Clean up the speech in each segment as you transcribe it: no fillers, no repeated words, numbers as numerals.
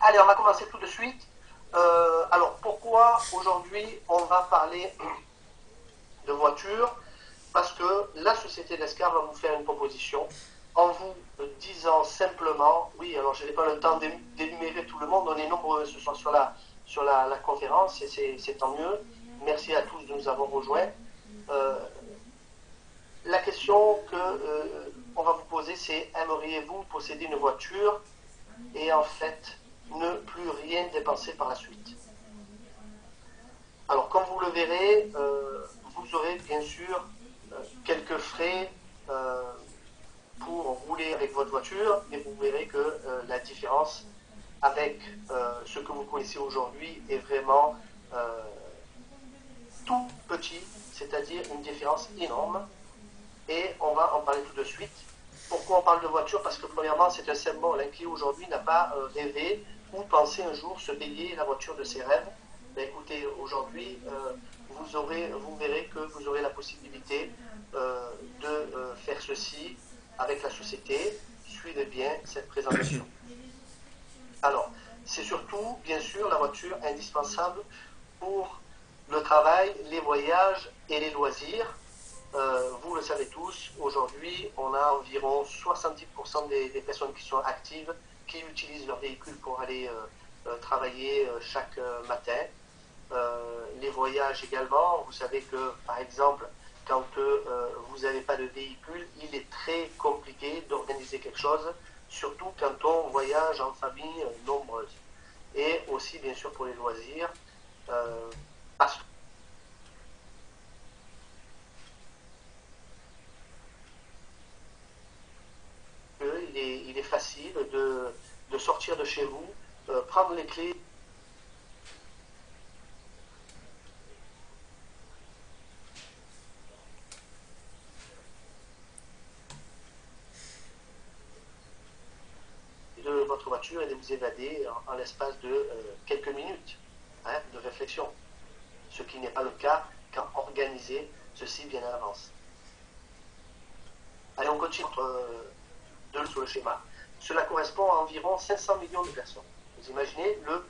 Allez, on va commencer tout de suite. Alors, pourquoi aujourd'hui on va parler de voiture? Parce que la société d'Escar va vous faire une proposition en vous disant simplement, oui, alors je n'ai pas le temps d'énumérer tout le monde, on est nombreux ce soir sur la conférence et c'est tant mieux. Merci à tous de nous avoir rejoints. La question qu'on va vous poser, c'est aimeriez-vous posséder une voiture et en fait ne plus rien dépenser par la suite? Alors, comme vous le verrez, vous aurez bien sûr quelques frais pour rouler avec votre voiture, mais vous verrez que la différence avec ce que vous connaissez aujourd'hui est vraiment tout petit, c'est-à-dire une différence énorme. Et on va en parler tout de suite. Pourquoi on parle de voiture? Parce que premièrement, c'est un symbole qui aujourd'hui n'a pas rêvé ou pensé un jour se payer la voiture de ses rêves. Mais écoutez, aujourd'hui, vous verrez que vous aurez la possibilité de faire ceci avec la société. Suivez bien cette présentation. Alors, c'est surtout, bien sûr, la voiture indispensable pour le travail, les voyages et les loisirs. Vous le savez tous, aujourd'hui, on a environ 70% des personnes qui sont actives, qui utilisent leur véhicule pour aller travailler chaque matin. Les voyages également, vous savez que, par exemple, quand vous n'avez pas de véhicule, il est très compliqué d'organiser quelque chose, surtout quand on voyage en famille nombreuse. Et aussi, bien sûr, pour les loisirs, parce qu'il est facile de sortir de chez vous, prendre les clés de votre voiture et de vous évader en l'espace de quelques minutes de réflexion. Ce qui n'est pas le cas quand organisé ceci bien à l'avance. Allez, on continue sur le schéma. Cela correspond à environ 500 millions de personnes. Vous imaginez le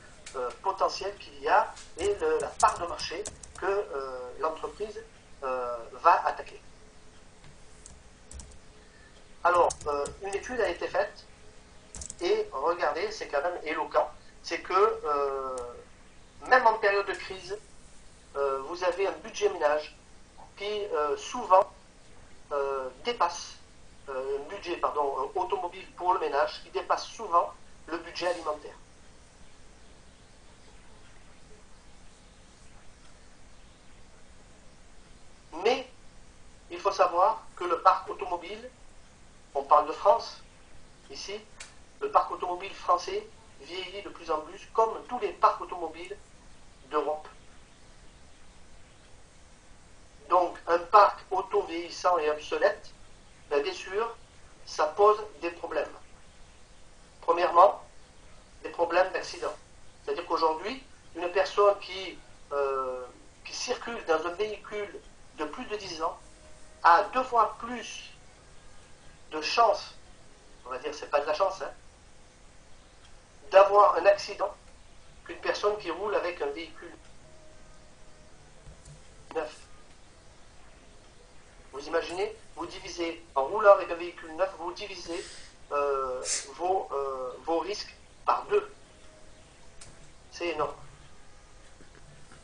potentiel qu'il y a et la part de marché que l'entreprise va attaquer. Alors, une étude a été faite et regardez, c'est quand même éloquent, c'est que même en période de crise, vous avez un budget ménage qui souvent dépasse un budget automobile pour le ménage qui dépasse souvent le budget alimentaire. Mais il faut savoir que le parc automobile, on parle de France ici, le parc automobile français vieillit de plus en plus comme tous les parcs automobiles d'Europe. Donc un parc auto vieillissant et obsolète, bien sûr, ça pose des problèmes. Premièrement, des problèmes d'accident. C'est-à-dire qu'aujourd'hui, une personne qui circule dans un véhicule de plus de 10 ans a 2 fois plus de chances, on va dire c'est pas de la chance, d'avoir un accident qu'une personne qui roule avec un véhicule neuf. Vous imaginez, vous divisez, en roulant avec un véhicule neuf, vous divisez vos risques par 2. C'est énorme.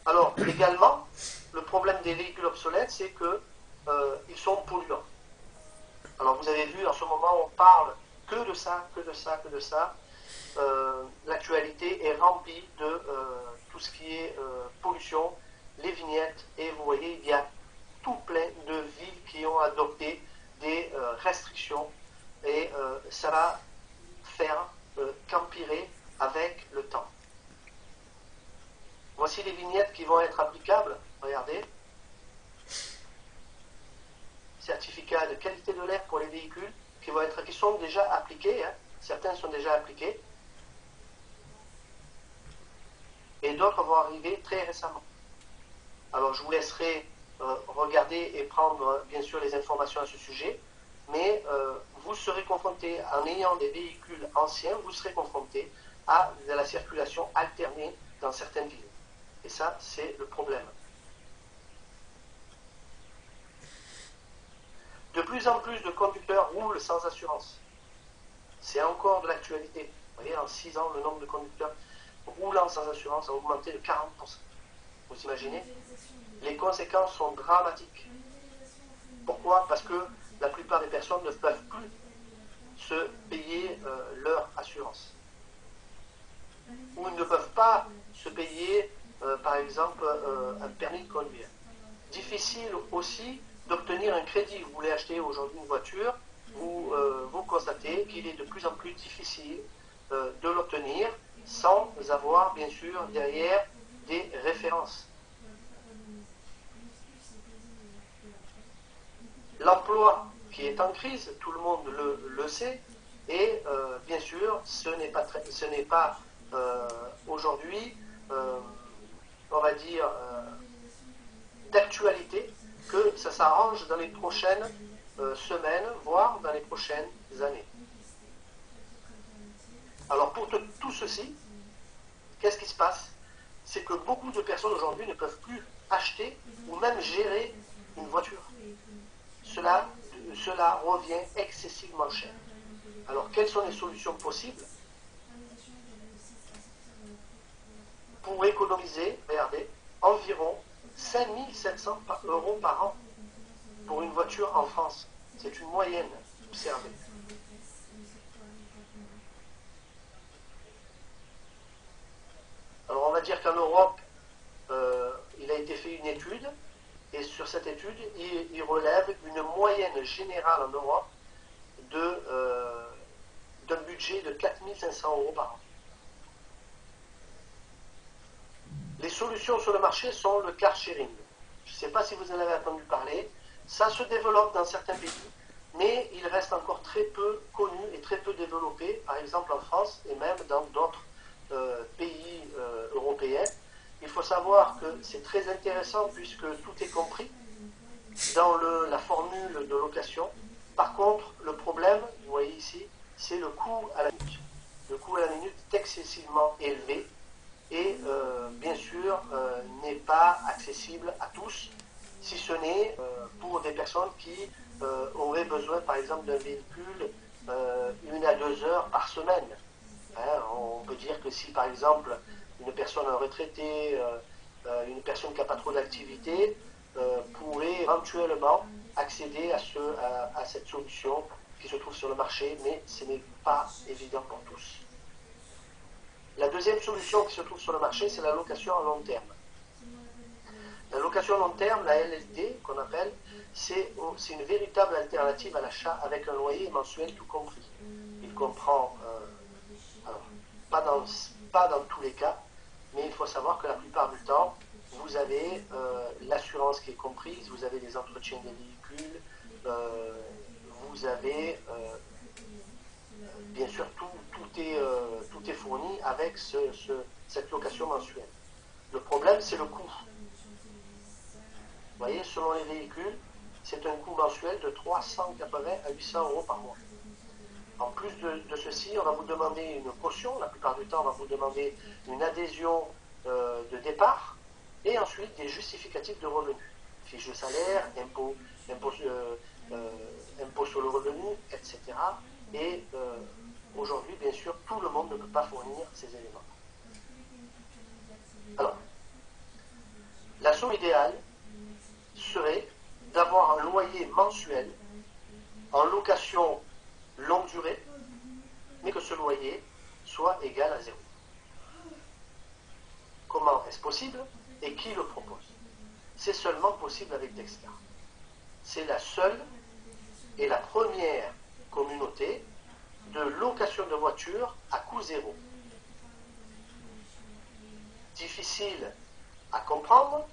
Alors, également, le problème des véhicules obsolètes, c'est qu'ils sont polluants. Alors, vous avez vu, en ce moment, on parle que de ça, que de ça, que de ça. L'actualité est remplie de tout ce qui est pollution, les vignettes, et vous voyez, il y a tout plein de villes qui ont adopté des restrictions et ça va faire qu'empirer avec le temps. Voici les vignettes qui vont être applicables. Regardez. Certificat de qualité de l'air pour les véhicules qui sont déjà appliqués. Certains sont déjà appliqués. Et d'autres vont arriver très récemment. Alors je vous laisserai regarder et prendre bien sûr les informations à ce sujet, mais vous serez confronté, en ayant des véhicules anciens, vous serez confronté à de la circulation alternée dans certaines villes. Et ça, c'est le problème. De plus en plus de conducteurs roulent sans assurance. C'est encore de l'actualité. Vous voyez, en 6 ans, le nombre de conducteurs roulant sans assurance a augmenté de 40%. Vous imaginez? Les conséquences sont dramatiques. Pourquoi? Parce que la plupart des personnes ne peuvent plus se payer leur assurance. Ou ne peuvent pas se payer, par exemple, un permis de conduire. Difficile aussi d'obtenir un crédit. Vous voulez acheter aujourd'hui une voiture, vous constatez qu'il est de plus en plus difficile de l'obtenir sans avoir, bien sûr, derrière des références. L'emploi qui est en crise, tout le monde le sait, et bien sûr, ce n'est pas aujourd'hui, on va dire, d'actualité, que ça s'arrange dans les prochaines semaines, voire dans les prochaines années. Alors pour tout ceci, qu'est-ce qui se passe? C'est que beaucoup de personnes aujourd'hui ne peuvent plus acheter ou même gérer une voiture. Cela revient excessivement cher. Alors quelles sont les solutions possibles pour économiser, regardez, environ 5 700 € par an pour une voiture en France? C'est une moyenne observée. Alors on va dire qu'en Europe, il a été fait une étude, et sur cette étude, il relève une moyenne générale en Europe d'un budget de 4 500 € par an. Les solutions sur le marché sont le car sharing. Je ne sais pas si vous en avez entendu parler. Ça se développe dans certains pays, mais il reste encore très peu connu et très peu développé, par exemple en France et même dans d'autres pays européens. Il faut savoir que c'est très intéressant puisque tout est compris dans la formule de location. Par contre, le problème, vous voyez ici, c'est le coût à la minute. Le coût à la minute est excessivement élevé et bien sûr n'est pas accessible à tous, si ce n'est pour des personnes qui auraient besoin par exemple d'un véhicule 1 à 2 heures par semaine. Hein, on peut dire que si par exemple une personne retraitée, une personne qui n'a pas trop d'activité, pourrait éventuellement accéder à cette solution qui se trouve sur le marché, mais ce n'est pas évident pour tous. La deuxième solution qui se trouve sur le marché, c'est la location à long terme. La location à long terme, la LLD qu'on appelle, c'est une véritable alternative à l'achat avec un loyer mensuel tout compris. Il comprend, alors, pas dans tous les cas, mais il faut savoir que la plupart du temps, vous avez l'assurance qui est comprise, vous avez les entretiens des véhicules, vous avez bien sûr tout est fourni avec cette location mensuelle. Le problème, c'est le coût. Vous voyez, selon les véhicules, c'est un coût mensuel de 380 à 800 € par mois. En plus de ceci, on va vous demander une caution. La plupart du temps, on va vous demander une adhésion de départ et ensuite des justificatifs de revenus. Fiche de salaire, impôt sur le revenu, etc. Et aujourd'hui, bien sûr, tout le monde ne peut pas fournir ces éléments. Alors, la somme idéale serait d'avoir un loyer mensuel en location longue durée, mais que ce loyer soit égal à 0. Comment est-ce possible et qui le propose? C'est seulement possible avec Dexter. C'est la seule et la première communauté de location de voitures à coût zéro. Difficile à comprendre,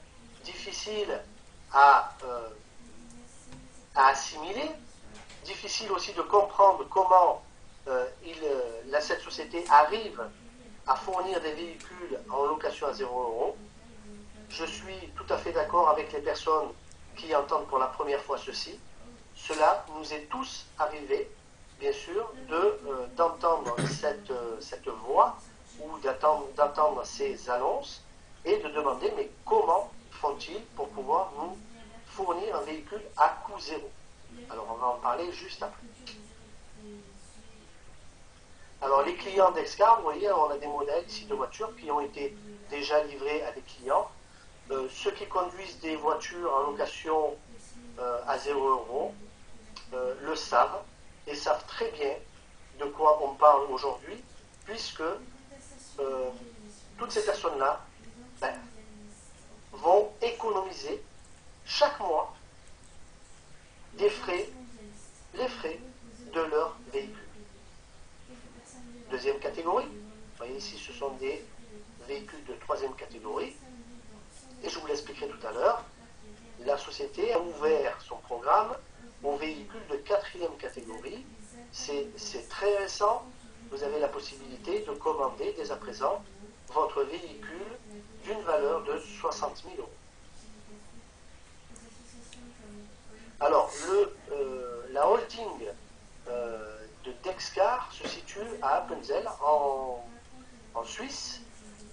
difficile à assimiler, difficile aussi de comprendre comment cette société arrive à fournir des véhicules en location à 0 €. Je suis tout à fait d'accord avec les personnes qui entendent pour la première fois ceci. Cela nous est tous arrivé, bien sûr, d'entendre cette voix d'attendre ces annonces et de demander mais comment font-ils pour pouvoir nous fournir un véhicule à coût zéro. Alors on va en parler juste après. Alors les clients d'Excar, vous voyez, on a des modèles ici de voitures qui ont été déjà livrés à des clients. Ceux qui conduisent des voitures en location à 0 € le savent et savent très bien de quoi on parle aujourd'hui, puisque toutes ces personnes-là vont économiser chaque mois les frais de leur véhicule. Deuxième catégorie, vous voyez ici ce sont des véhicules de troisième catégorie, et je vous l'expliquerai tout à l'heure. La société a ouvert son programme aux véhicules de quatrième catégorie. C'est très récent. Vous avez la possibilité de commander dès à présent votre véhicule d'une valeur de 60 000 €. Alors, la holding de Dexcar se situe à Appenzell en Suisse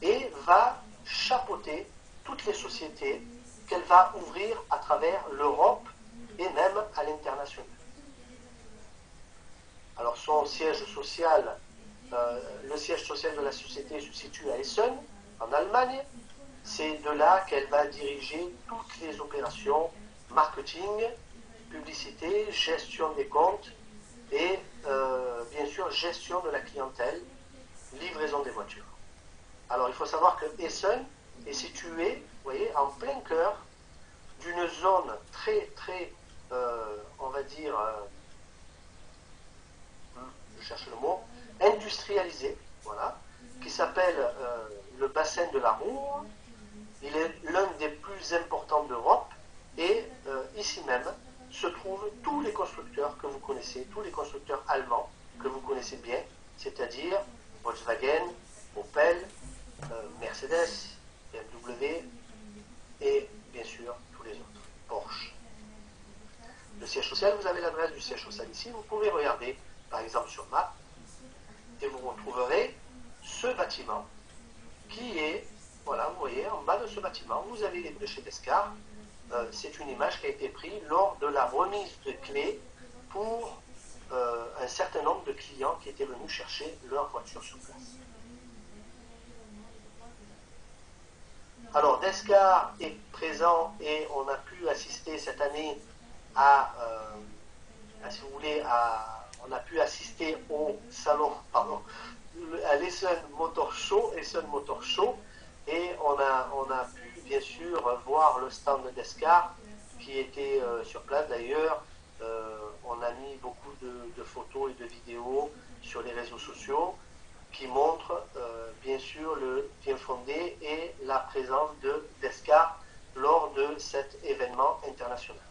et va chapeauter toutes les sociétés qu'elle va ouvrir à travers l'Europe et même à l'international. Alors son siège social, le siège social de la société se situe à Essen, en Allemagne. C'est de là qu'elle va diriger toutes les opérations marketing, publicité, gestion des comptes et bien sûr gestion de la clientèle, livraison des voitures. Alors il faut savoir que Essen est situé, vous voyez, en plein cœur d'une zone très, on va dire, je cherche le mot, industrialisée, voilà, qui s'appelle le bassin de la Ruhr. Il est l'un des plus importants d'Europe et ici même se trouvent tous les constructeurs que vous connaissez, tous les constructeurs allemands que vous connaissez bien, c'est-à-dire Volkswagen, Opel, Mercedes, BMW et bien sûr tous les autres, Porsche. Le siège social, vous avez l'adresse du siège social ici, vous pouvez regarder par exemple sur map et vous retrouverez ce bâtiment qui est, voilà, vous voyez, en bas de ce bâtiment, vous avez les clés chez Dexcar. C'est une image qui a été prise lors de la remise de clés pour un certain nombre de clients qui étaient venus chercher leur voiture sur place. Alors, Dexcar est présent et on a pu assister cette année si vous voulez, on a pu assister au salon, à l'Essen Motor Show, et on a pu bien sûr voir le stand de Dexcar qui était sur place. D'ailleurs, on a mis beaucoup de photos et de vidéos sur les réseaux sociaux qui montrent bien sûr le bien fondé et la présence de Dexcar lors de cet événement international.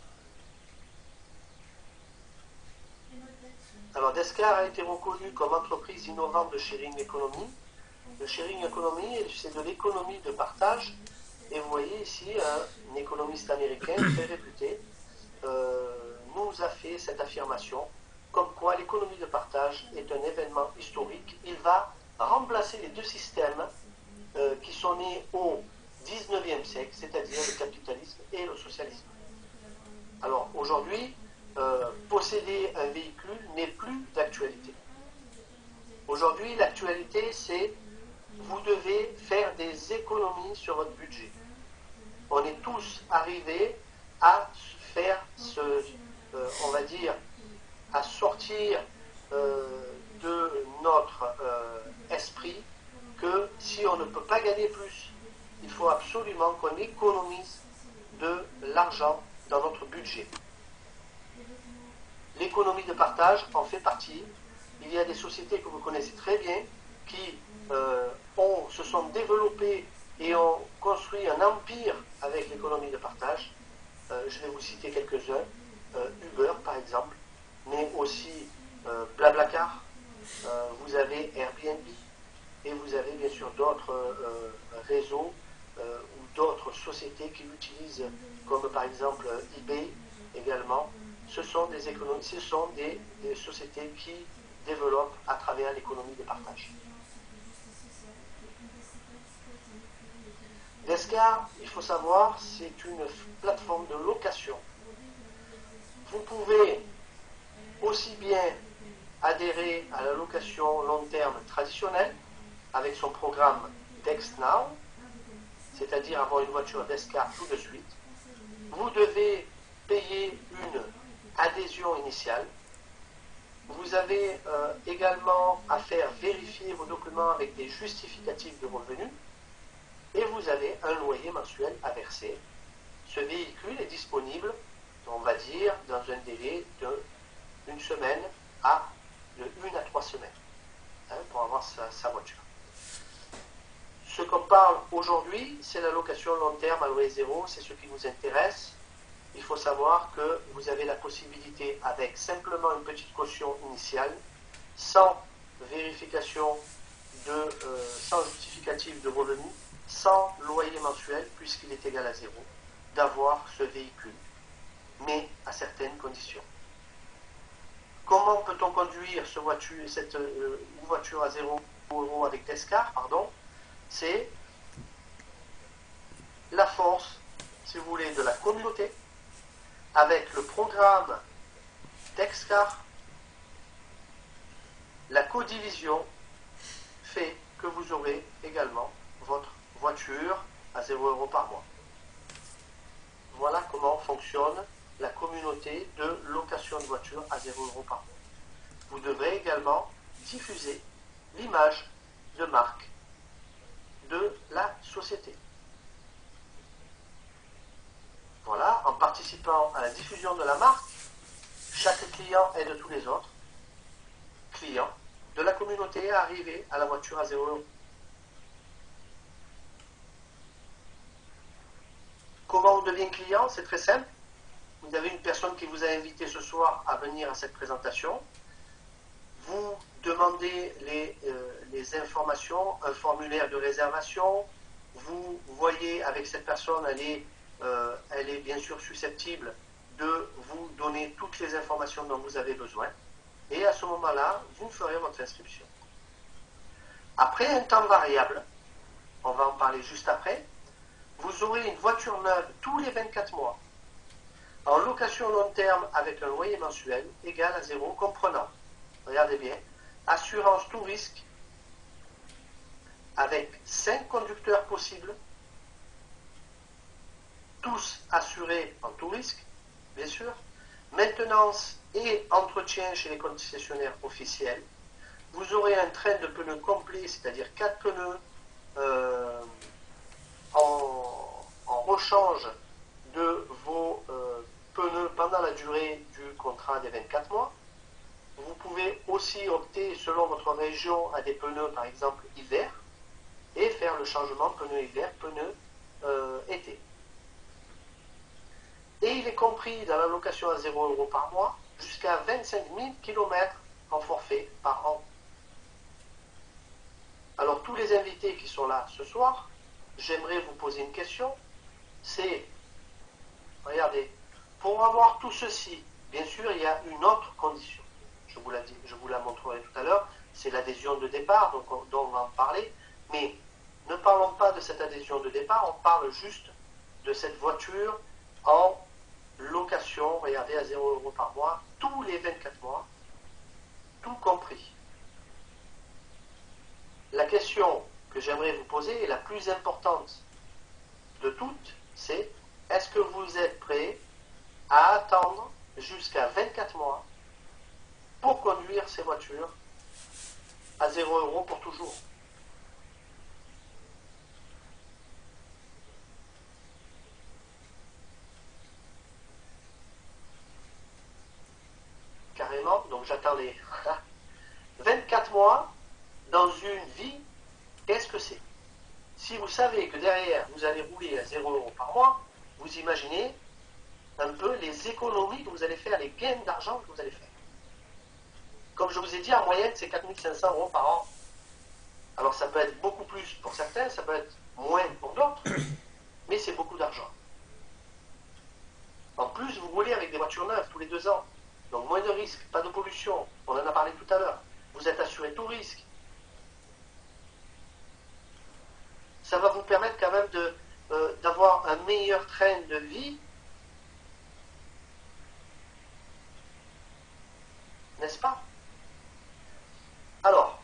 Alors Dexcar a été reconnu comme entreprise innovante de sharing economy. Le sharing economy, c'est de l'économie de partage. Et vous voyez ici un économiste américain très réputé nous a fait cette affirmation comme quoi l'économie de partage est un événement historique. Il va remplacer les deux systèmes qui sont nés au XIXe siècle, c'est-à-dire le capitalisme et le socialisme. Alors aujourd'hui, posséder un véhicule n'est plus d'actualité. Aujourd'hui, l'actualité, c'est vous devez faire des économies sur votre budget. On est tous arrivés à faire on va dire, à sortir de notre esprit que si on ne peut pas gagner plus, il faut absolument qu'on économise de l'argent dans notre budget. L'économie de partage en fait partie. Il y a des sociétés que vous connaissez très bien qui se sont développées et ont construit un empire avec l'économie de partage. Je vais vous citer quelques-uns. Uber par exemple, mais aussi Blablacar, vous avez Airbnb et vous avez bien sûr d'autres réseaux ou d'autres sociétés qui l'utilisent, comme par exemple eBay également. Ce sont des sociétés qui développent à travers l'économie de partage. Descar, il faut savoir, c'est une plateforme de location. Vous pouvez aussi bien adhérer à la location long terme traditionnelle avec son programme DexNow, c'est-à-dire avoir une voiture Descar tout de suite. Vous devez payer une adhésion initiale. Vous avez également à faire vérifier vos documents avec des justificatifs de revenus et vous avez un loyer mensuel à verser. Ce véhicule est disponible, on va dire, dans un délai d'une semaine de 1 à 3 semaines pour avoir sa voiture. Ce qu'on parle aujourd'hui, c'est la location long terme à loyer zéro, c'est ce qui nous intéresse. Il faut savoir que vous avez la possibilité, avec simplement une petite caution initiale, sans vérification sans justificatif de revenus, sans loyer mensuel, puisqu'il est égal à zéro, d'avoir ce véhicule, mais à certaines conditions. Comment peut-on conduire cette voiture à 0 € avec Descar, c'est la force, si vous voulez, de la communauté, avec le programme Descar. La codivision fait que vous aurez également votre voiture à 0 € par mois. Voilà comment fonctionne la communauté de location de voiture à 0 € par mois. Vous devrez également diffuser l'image de marque de la société. Voilà, en participant à la diffusion de la marque, chaque client aide tous les autres clients de la communauté à arriver à la voiture à 0 €. Comment on devient client? C'est très simple. Vous avez une personne qui vous a invité ce soir à venir à cette présentation. Vous demandez les informations, un formulaire de réservation. Vous voyez avec cette personne, elle est bien sûr susceptible de vous donner toutes les informations dont vous avez besoin. Et à ce moment-là, vous ferez votre inscription. Après un temps variable, on va en parler juste après, vous aurez une voiture neuve tous les 24 mois, en location long terme avec un loyer mensuel égal à 0, comprenant, regardez bien, assurance tout risque avec 5 conducteurs possibles, tous assurés en tout risque, bien sûr, maintenance et entretien chez les concessionnaires officiels. Vous aurez un train de pneus complet, c'est-à-dire 4 pneus en rechange de vos pneus pendant la durée du contrat des 24 mois. Vous pouvez aussi opter, selon votre région, à des pneus, par exemple, hiver, et faire le changement pneus hiver, pneus été. Et il est compris dans la location à 0 € par mois jusqu'à 25 000 km en forfait par an. Alors tous les invités qui sont là ce soir, j'aimerais vous poser une question. C'est, regardez, pour avoir tout ceci, bien sûr, il y a une autre condition. Je vous la montrerai tout à l'heure. C'est l'adhésion de départ, dont on va en parler. Mais ne parlons pas de cette adhésion de départ, on parle juste de cette voiture en location, regardez, à 0 € par mois, tous les 24 mois, tout compris. La question que j'aimerais vous poser, et la plus importante de toutes, c'est: est-ce que vous êtes prêt à attendre jusqu'à 24 mois pour conduire ces voitures à 0 € pour toujours? Carrément, donc j'attends les 24 mois dans une vie, qu'est-ce que c'est? Si vous savez que derrière vous allez rouler à 0 € par mois, vous imaginez un peu les économies que vous allez faire, les gains d'argent que vous allez faire. Comme je vous ai dit, en moyenne, c'est 4 500 € par an. Alors ça peut être beaucoup plus pour certains, ça peut être moins pour d'autres, mais c'est beaucoup d'argent. En plus, vous roulez avec des voitures neuves tous les 2 ans. Donc moins de risques, pas de pollution, on en a parlé tout à l'heure. Vous êtes assuré tout risque. Ça va vous permettre quand même meilleur train de vie, n'est-ce pas? Alors,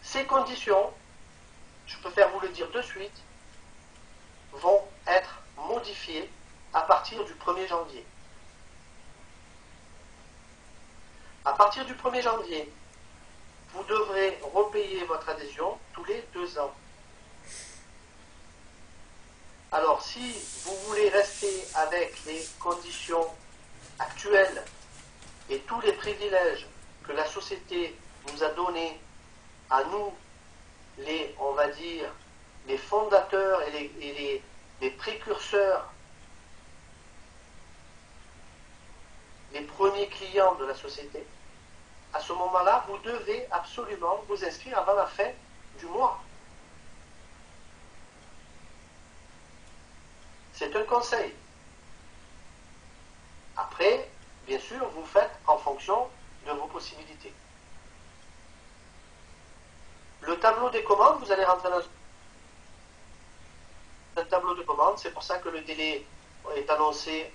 ces conditions, je préfère vous le dire de suite, vont être modifiées à partir du 1er janvier. À partir du 1er janvier, vous devrez repayer votre adhésion tous les 2 ans. Alors, si vous voulez rester avec les conditions actuelles et tous les privilèges que la société nous a donnés à nous, on va dire, les fondateurs et les précurseurs, les premiers clients de la société, à ce moment-là, vous devez absolument vous inscrire avant la fin du mois. C'est un conseil. Après, bien sûr, vous faites en fonction de vos possibilités. Le tableau des commandes, vous allez rentrer dans un tableau de commandes. C'est pour ça que le délai est annoncé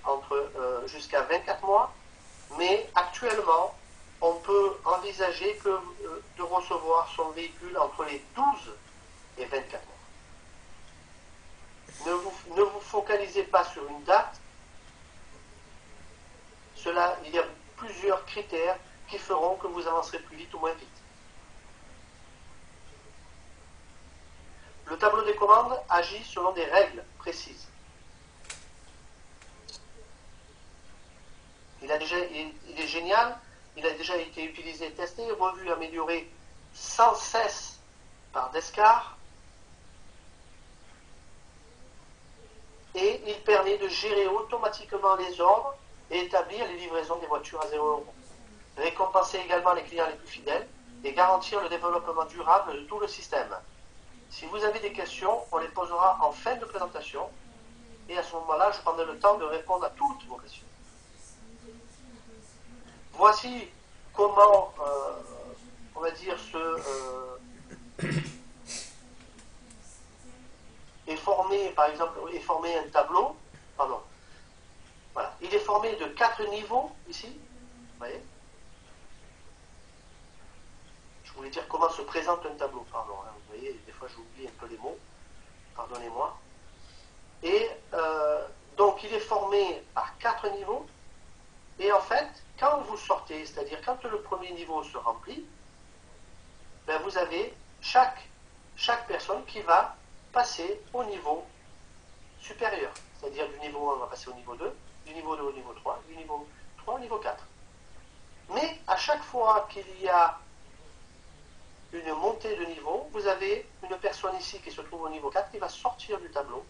jusqu'à 24 mois. Mais actuellement, on peut envisager de recevoir son véhicule entre les 12 et 24 mois. Ne vous focalisez pas sur une date. Il y a plusieurs critères qui feront que vous avancerez plus vite ou moins vite. Le tableau des commandes agit selon des règles précises. Il est génial, il a déjà été utilisé, testé, revu, amélioré sans cesse par Descartes. Et il permet de gérer automatiquement les ordres et établir les livraisons des voitures à 0 €. Récompenser également les clients les plus fidèles et garantir le développement durable de tout le système. Si vous avez des questions, on les posera en fin de présentation et à ce moment-là, je prendrai le temps de répondre à toutes vos questions. Voici comment, on va dire, est formé, par exemple, un tableau. Pardon. Voilà. Il est formé de 4 niveaux ici. Vous voyez? Je voulais dire comment se présente un tableau. Pardon. Hein. Vous voyez, des fois j'oublie un peu les mots. Pardonnez-moi. Et donc il est formé par 4 niveaux. Et en fait, quand vous sortez, c'est-à-dire quand le premier niveau se remplit, ben vous avez chaque personne qui va passer au niveau supérieur. C'est-à-dire du niveau 1, on va passer au niveau 2, du niveau 2 au niveau 3, du niveau 3 au niveau 4. Mais à chaque fois qu'il y a une montée de niveau, vous avez une personne ici qui se trouve au niveau 4 qui va sortir du tableau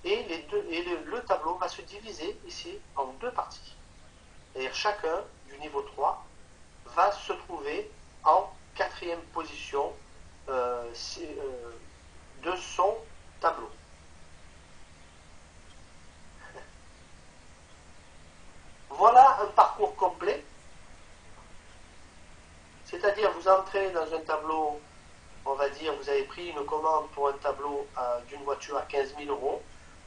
et le tableau va se diviser ici en 2 parties. C'est-à-dire chacun du niveau 3 va se trouver en 4e position de son tableau. Voilà un parcours complet. C'est-à-dire vous entrez dans un tableau, on va dire, vous avez pris une commande pour un tableau d'une voiture à 15 000 €.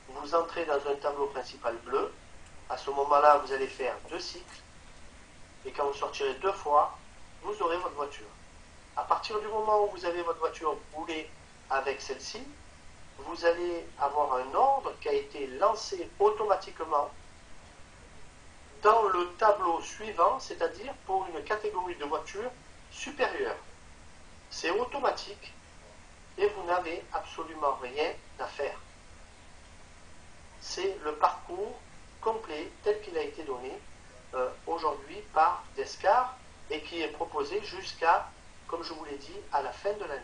Vous entrez dans un tableau principal bleu. À ce moment-là, vous allez faire 2 cycles. Et quand vous sortirez 2 fois, vous aurez votre voiture. À partir du moment où vous avez votre voiture roulée avec celle-ci, vous allez avoir un ordre qui a été lancé automatiquement dans le tableau suivant, c'est-à-dire pour une catégorie de voitures supérieure. C'est automatique et vous n'avez absolument rien à faire. C'est le parcours complet tel qu'il a été donné aujourd'hui par Descartes et qui est proposé jusqu'à, comme je vous l'ai dit, à la fin de l'année.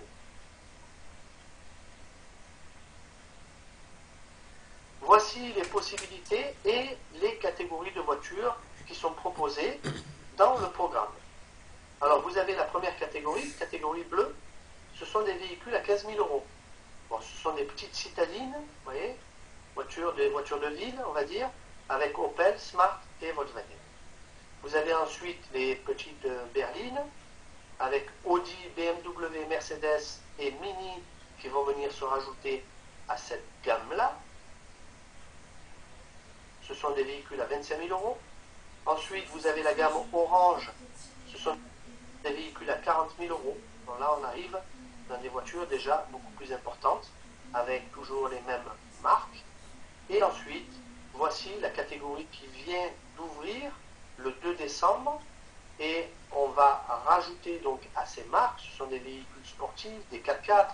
Voici les possibilités et les catégories de voitures qui sont proposées dans le programme. Alors vous avez la première catégorie, catégorie bleue, ce sont des véhicules à 15 000 €. Bon, ce sont des petites citadines, vous voyez, des voitures de ville, on va dire, avec Opel, Smart et Volkswagen. Vous avez ensuite les petites berlines, avec Audi, BMW, Mercedes et Mini qui vont venir se rajouter à cette gamme-là. ce sont des véhicules à 25 000 euros. Ensuite, vous avez la gamme orange, ce sont des véhicules à 40 000 euros. Donc là, on arrive dans des voitures déjà beaucoup plus importantes, avec toujours les mêmes marques. Et ensuite, voici la catégorie qui vient d'ouvrir le 2 décembre. Et on va rajouter donc à ces marques, ce sont des véhicules sportifs, des 4x4,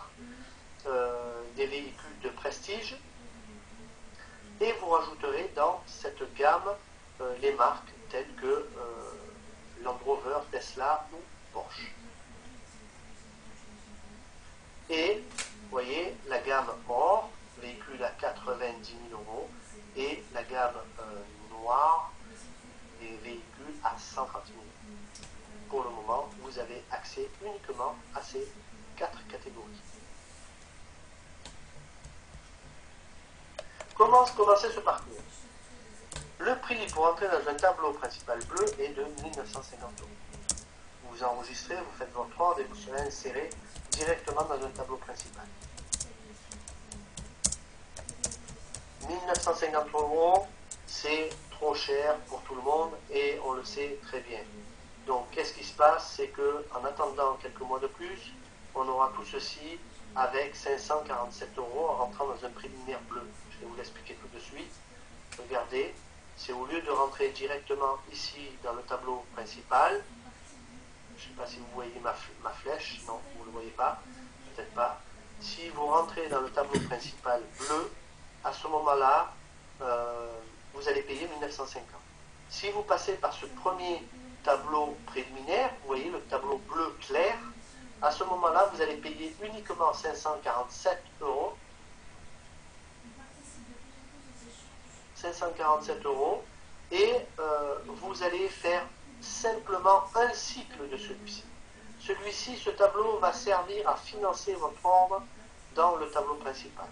des véhicules de prestige. Et vous rajouterez dans cette gamme les marques telles que Land Rover, Tesla ou Porsche. Et vous voyez la gamme or, véhicule à 90 000 euros, et la gamme noire, des véhicules à 130 000 euros. Pour le moment, vous avez accès uniquement à ces 4 catégories. Comment commencer ce parcours? Le prix pour entrer dans un tableau principal bleu est de 1950 euros. Vous enregistrez, vous faites votre ordre et vous serez inséré directement dans un tableau principal. 1950 euros, c'est trop cher pour tout le monde et on le sait très bien. Donc, qu'est-ce qui se passe? C'est qu'en attendant quelques mois de plus, on aura tout ceci avec 547 euros en rentrant dans un préliminaire bleu. Je vais vous l'expliquer tout de suite. Regardez, c'est au lieu de rentrer directement ici dans le tableau principal. Je ne sais pas si vous voyez ma flèche. Non, vous ne le voyez pas. Peut-être pas. Si vous rentrez dans le tableau principal bleu, à ce moment-là, vous allez payer 1950. Si vous passez par ce premier tableau préliminaire, vous voyez le tableau bleu clair, à ce moment-là, vous allez payer uniquement 547 euros. 547 euros et vous allez faire simplement un cycle de celui-ci. Celui-ci, ce tableau va servir à financer votre ordre dans le tableau principal.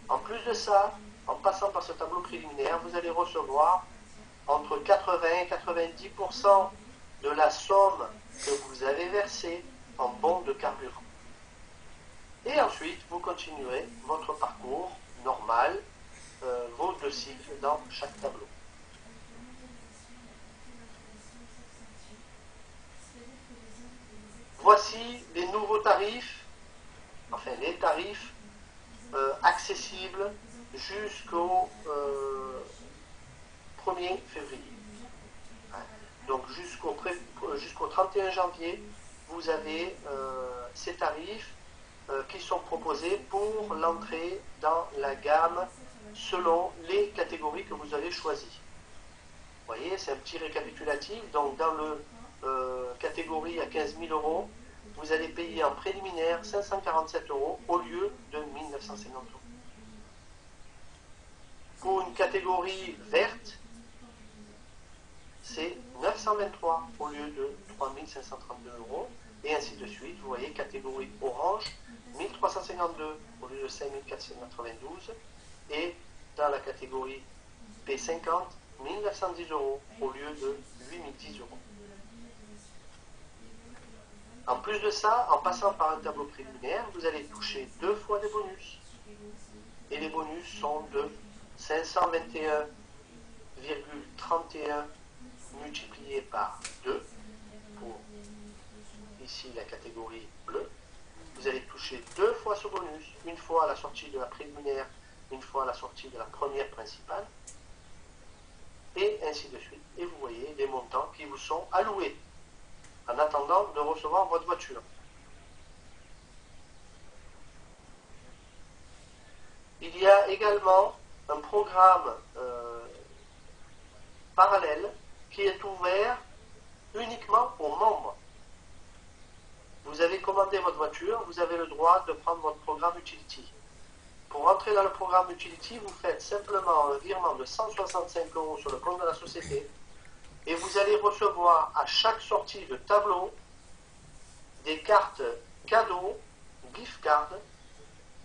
En plus de ça, en passant par ce tableau préliminaire, vous allez recevoir entre 80 et 90% de la somme que vous avez versée en bons de carburant. Et ensuite, vous continuerez votre parcours normal, vos 2 cycles dans chaque tableau. Voici les nouveaux tarifs, enfin les tarifs accessibles jusqu'au 1er février. Donc jusqu'au 31 janvier, vous avez ces tarifs qui sont proposés pour l'entrée dans la gamme selon les catégories que vous avez choisies. Vous voyez, c'est un petit récapitulatif. Donc dans le catégorie à 15 000 euros, vous allez payer en préliminaire 547 euros au lieu de 1950 euros. Pour une catégorie verte, c'est 923 au lieu de 3532 euros. Et ainsi de suite. Vous voyez, catégorie orange, 1352 au lieu de 5492. Et dans la catégorie P50, 1910 euros au lieu de 8010 euros. En plus de ça, en passant par un tableau préliminaire, vous allez toucher 2 fois des bonus. Et les bonus sont de 521,31 multiplié par 2 pour ici la catégorie bleue. Vous allez toucher 2 fois ce bonus, une fois à la sortie de la préliminaire, une fois à la sortie de la première principale, et ainsi de suite. Et vous voyez les montants qui vous sont alloués en attendant de recevoir votre voiture. Il y a également un programme parallèle qui est ouvert uniquement aux membres. Vous avez commandé votre voiture, vous avez le droit de prendre votre programme Utility. Pour entrer dans le programme Utility, vous faites simplement un virement de 165 € sur le compte de la société et vous allez recevoir à chaque sortie de tableau des cartes cadeaux, gift card,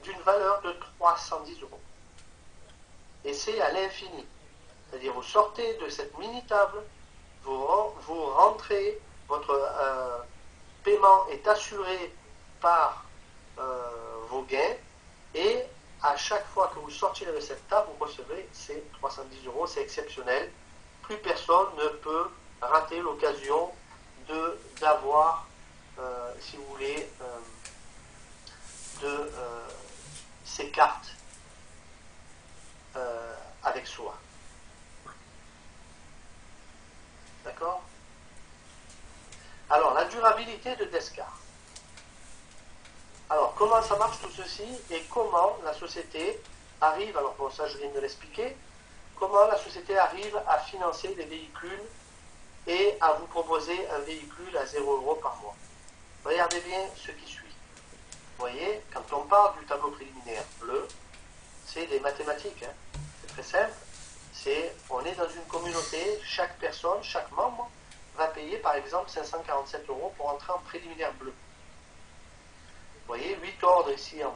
d'une valeur de 310 €. Et c'est à l'infini. C'est-à-dire, vous sortez de cette mini-table, vous rentrez, votre paiement est assuré par vos gains, et à chaque fois que vous sortez le réceptacle, vous recevez ces 310 euros, c'est exceptionnel. Plus personne ne peut rater l'occasion d'avoir, si vous voulez, ces cartes avec soi. D'accord? Alors, la durabilité de Descartes. Alors, comment ça marche tout ceci et comment la société arrive, alors bon, ça je viens de l'expliquer, comment la société arrive à financer des véhicules et à vous proposer un véhicule à 0 € par mois. Regardez bien ce qui suit. Vous voyez, quand on parle du tableau préliminaire bleu, c'est des mathématiques, hein. C'est très simple. On est dans une communauté, chaque personne, chaque membre va payer par exemple 547 € pour entrer en préliminaire bleu. Vous voyez, 8 ordres ici en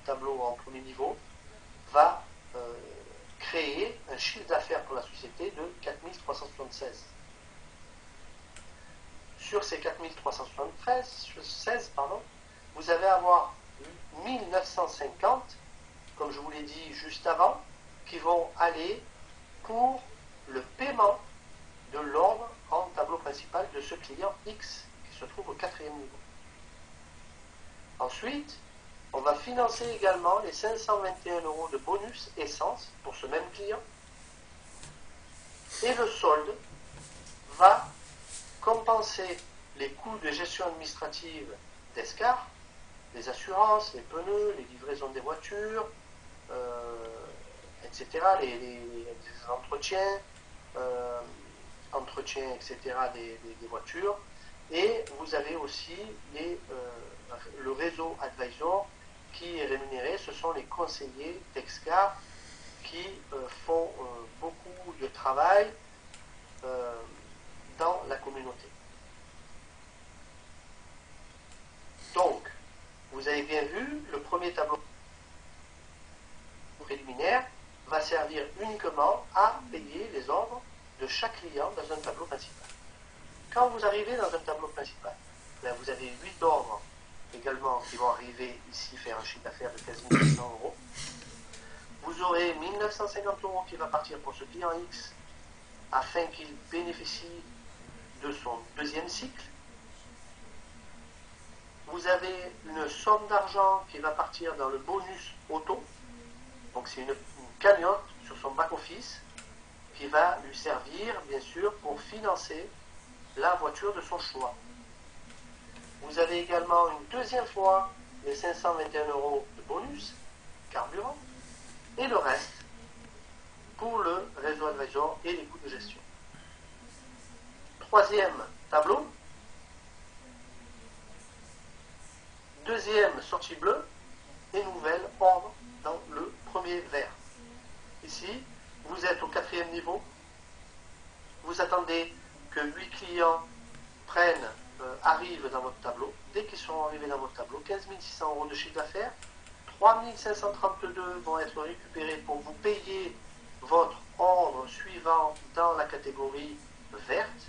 tableau en premier niveau va créer un chiffre d'affaires pour la société de 4376. Sur ces 4376, vous allez avoir 1950, comme je vous l'ai dit juste avant, qui vont aller pour le paiement de l'ordre en tableau principal de ce client X qui se trouve au 4e niveau. Ensuite, on va financer également les 521 € de bonus essence pour ce même client. Et le solde va compenser les coûts de gestion administrative d'Escar, les assurances, les pneus, les livraisons des voitures, etc., les entretiens, etc. des voitures. Et vous avez aussi le réseau Advisor qui est rémunéré. Ce sont les conseillers d'Excar qui font beaucoup de travail dans la communauté. Donc, vous avez bien vu, le premier tableau préliminaire va servir uniquement à payer les ordres de chaque client dans un tableau principal. Quand vous arrivez dans un tableau principal, là vous avez 8 ordres également qui vont arriver ici faire un chiffre d'affaires de 15 600 €. Vous aurez 1950 € qui va partir pour ce client X afin qu'il bénéficie de son deuxième cycle. Vous avez une somme d'argent qui va partir dans le bonus auto. Donc c'est une cagnotte sur son back-office qui va lui servir, bien sûr, pour financer la voiture de son choix. Vous avez également une deuxième fois les 521 € de bonus, carburant, et le reste pour le réseau Advisor et les coûts de gestion. Troisième tableau. Deuxième sortie bleue et nouvelle ordre dans le premier vert. Ici, vous êtes au 4e niveau. Vous attendez que 8 clients arrivent dans votre tableau. Dès qu'ils seront arrivés dans votre tableau, 15 600 € de chiffre d'affaires, 3 532 vont être récupérés pour vous payer votre ordre suivant dans la catégorie verte.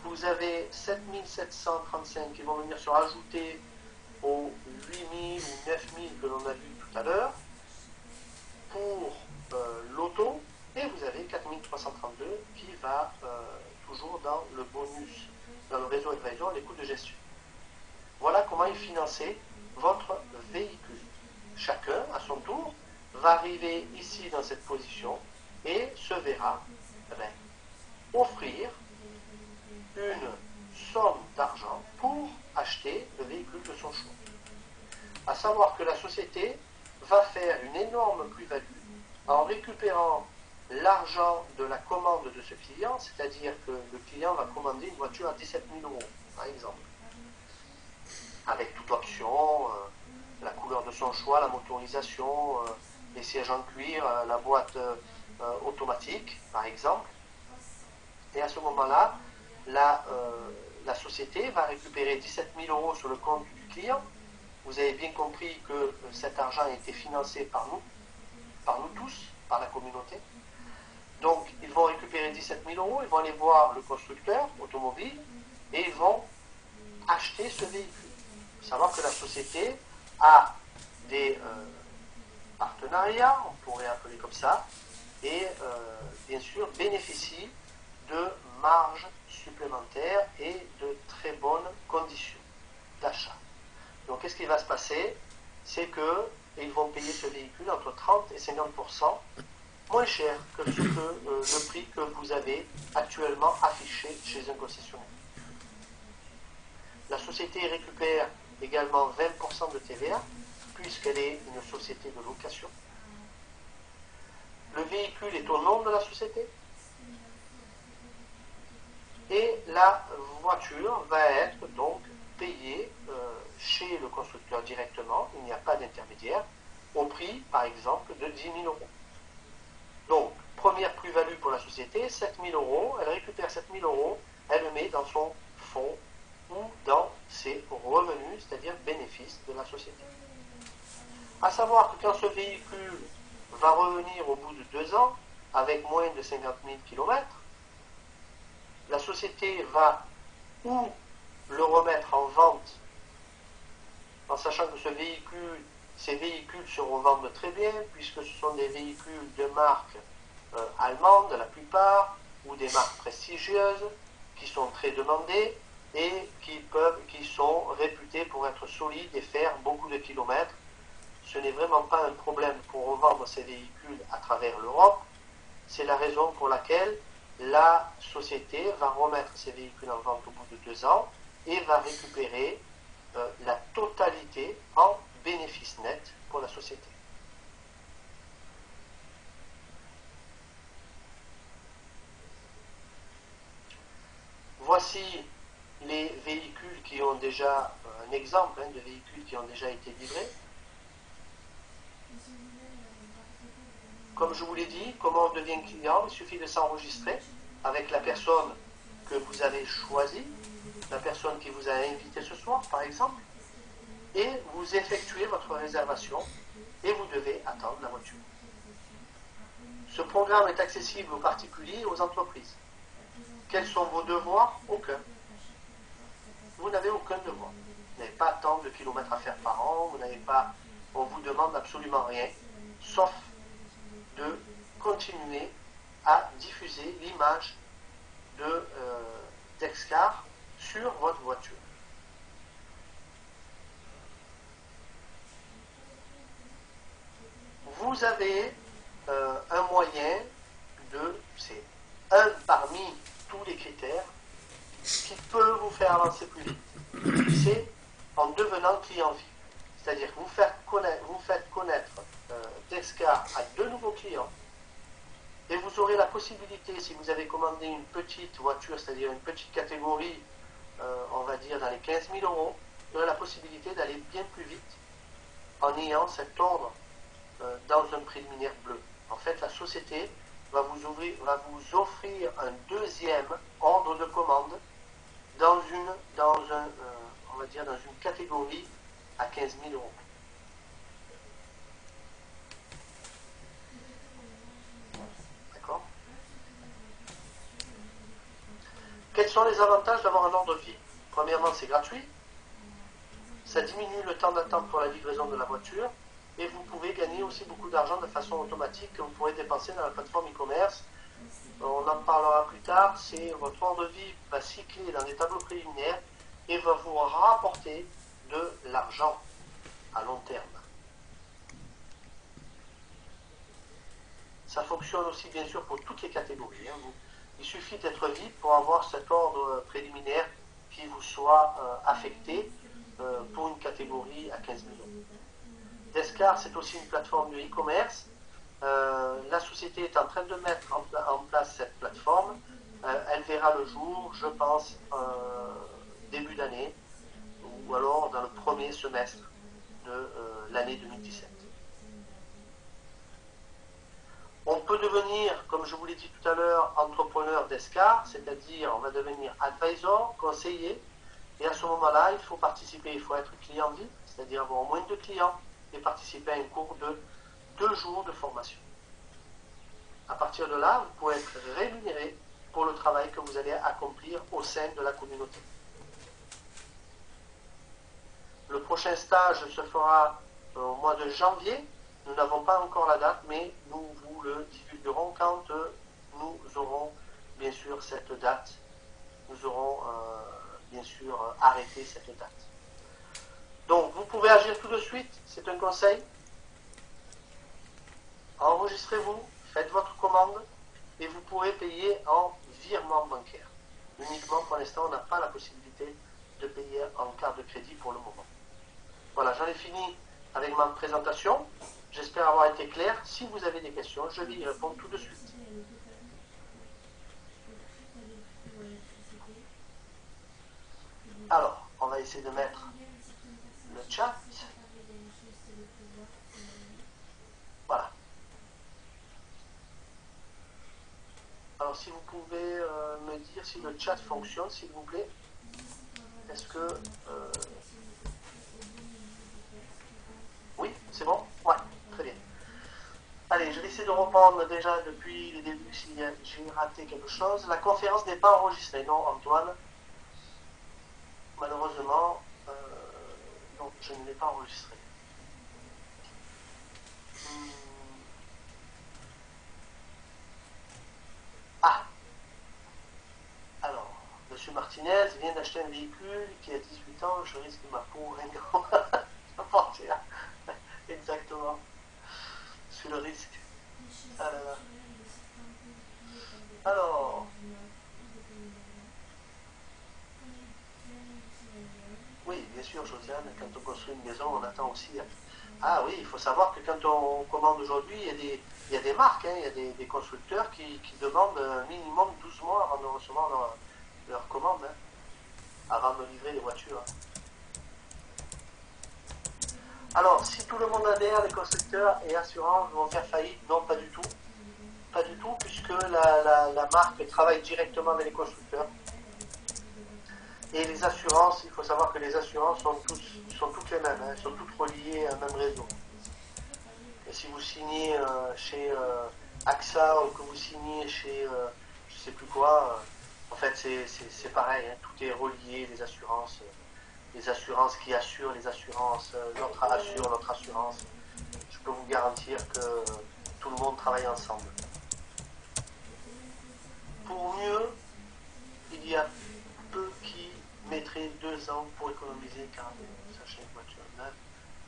Vous avez 7 735 qui vont venir se rajouter aux 8 000 ou 9 000 que l'on a vu tout à l'heure pour l'auto, et vous avez 4 332 qui va toujours dans le bonus, dans le réseau Advisor, les coûts de gestion. Voilà comment il finançait votre véhicule. Chacun, à son tour, va arriver ici dans cette position et se verra offrir une somme d'argent pour acheter le véhicule de son choix. À savoir que la société va faire une énorme plus-value en récupérant l'argent de la commande de ce client, c'est-à-dire que le client va commander une voiture à 17 000 €, par exemple, avec toute option, la couleur de son choix, la motorisation, les sièges en cuir, la boîte automatique, par exemple. Et à ce moment-là, la société va récupérer 17 000 € sur le compte du client. Vous avez bien compris que cet argent a été financé par nous tous, par la communauté. Donc, ils vont récupérer 17 000 €, ils vont aller voir le constructeur automobile et ils vont acheter ce véhicule. Il faut savoir que la société a des partenariat, on pourrait appeler comme ça, et bien sûr bénéficient de marges supplémentaires et de très bonnes conditions d'achat. Donc qu'est-ce qui va se passer? C'est qu'ils vont payer ce véhicule entre 30 et 50% moins cher que le prix que vous avez actuellement affiché chez un concessionnaire. La société récupère également 20% de TVA, puisqu'elle est une société de location. Le véhicule est au nom de la société. Et la voiture va être donc payée chez le constructeur directement, il n'y a pas d'intermédiaire, au prix, par exemple, de 10 000 euros. Donc, première plus-value pour la société, 7 000 euros, elle récupère 7 000 euros, elle le met dans son fonds ou dans ses revenus, c'est-à-dire bénéfices de la société. À savoir que quand ce véhicule va revenir au bout de 2 ans, avec moins de 50 000 km, la société va ou le remettre en vente, en sachant que ces véhicules se revendent très bien, puisque ce sont des véhicules de marque allemande, la plupart, ou des marques prestigieuses, qui sont très demandées, et qui sont réputées pour être solides et faire beaucoup de kilomètres. Ce n'est vraiment pas un problème pour revendre ces véhicules à travers l'Europe. C'est la raison pour laquelle la société va remettre ces véhicules en vente au bout de 2 ans et va récupérer la totalité en bénéfice net pour la société. Voici les véhicules qui ont déjà, un exemple de véhicules qui ont déjà été livrés. Comme je vous l'ai dit, comment on devient client? Il suffit de s'enregistrer avec la personne que vous avez choisie, la personne qui vous a invité ce soir, par exemple, et vous effectuez votre réservation et vous devez attendre la voiture. Ce programme est accessible aux particuliers et aux entreprises. Quels sont vos devoirs? Aucun. Vous n'avez aucun devoir. Vous n'avez pas tant de kilomètres à faire par an, on vous demande absolument rien, sauf de continuer à diffuser l'image d'Excar sur votre voiture. Vous avez un moyen c'est un parmi tous les critères qui peut vous faire avancer plus vite. C'est en devenant client VIP. C'est-à-dire que vous faites connaître Dexcar à de nouveaux clients et vous aurez la possibilité, si vous avez commandé une petite voiture, c'est-à-dire une petite catégorie, on va dire dans les 15 000 euros, vous aurez la possibilité d'aller bien plus vite en ayant cet ordre dans un préliminaire bleu. En fait, la société va vous offrir un deuxième ordre de commande dans une catégorie à 15 000 euros. D'accord? Quels sont les avantages d'avoir un ordre vie? Premièrement, c'est gratuit. Ça diminue le temps d'attente pour la livraison de la voiture. Et vous pouvez gagner aussi beaucoup d'argent de façon automatique que vous pourrez dépenser dans la plateforme e-commerce. On en parlera plus tard. C'est votre ordre de vie va cycler dans des tableaux préliminaires et va vous rapporter de l'argent à long terme. Ça fonctionne aussi bien sûr pour toutes les catégories. Il suffit d'être VIP pour avoir cet ordre préliminaire qui vous soit affecté pour une catégorie à 15 000 euros. Dexcar, c'est aussi une plateforme de e-commerce. La société est en train de mettre en place cette plateforme. Elle verra le jour, je pense, début d'année, ou alors dans le premier semestre de l'année 2017. On peut devenir, comme je vous l'ai dit tout à l'heure, entrepreneur Dexcar, c'est-à-dire on va devenir advisor, conseiller, et à ce moment-là, il faut participer, il faut être client VIP, c'est-à-dire avoir au moins 2 clients, et participer à un cours de 2 jours de formation. À partir de là, vous pouvez être rémunéré pour le travail que vous allez accomplir au sein de la communauté. Le prochain stage se fera au mois de janvier Nous n'avons pas encore la date, mais nous vous le divulguerons quand nous aurons bien sûr cette date. Nous aurons bien sûr arrêté cette date. Donc vous pouvez agir tout de suite, c'est un conseil. Enregistrez-vous, faites votre commande et vous pourrez payer en virement bancaire. Uniquement pour l'instant, on n'a pas la possibilité de payer en carte de crédit pour le moment. Voilà, j'en ai fini avec ma présentation. J'espère avoir été clair. Si vous avez des questions, je vais y répondre tout de suite. Alors, on va essayer de mettre le chat. Voilà. Alors, si vous pouvez me dire si le chat fonctionne, s'il vous plaît. Est-ce que... Oui, c'est bon? Ouais, très bien. Allez, je vais essayer de reprendre déjà depuis le début si j'ai raté quelque chose. La conférence n'est pas enregistrée, non, Antoine? Malheureusement, non, je ne l'ai pas enregistrée. Ah! Alors, Monsieur Martinez vient d'acheter un véhicule qui a 18 ans, je risque ma peau entière. Exactement. C'est le risque. Ah là là. Alors, oui, bien sûr, Josiane, quand on construit une maison, on attend aussi. Ah oui, il faut savoir que quand on commande aujourd'hui, il y a des marques, hein, il y a des constructeurs qui demandent un minimum 12 mois avant de recevoir leur commande, hein, avant de livrer les voitures. Alors, si tout le monde adhère, les constructeurs et assurances vont faire faillite? Non, pas du tout. Pas du tout, puisque la marque travaille directement avec les constructeurs. Et les assurances, il faut savoir que les assurances sont toutes les mêmes, hein, sont toutes reliées à un même réseau. Et si vous signez chez AXA ou que vous signez chez je ne sais plus quoi, en fait c'est pareil, hein, tout est relié, les assurances qui assurent les assurances, l'autre assure notre assurance. Je peux vous garantir que tout le monde travaille ensemble. Pour mieux, il y a peu qui mettraient 2 ans pour économiser car sachez une voiture neuve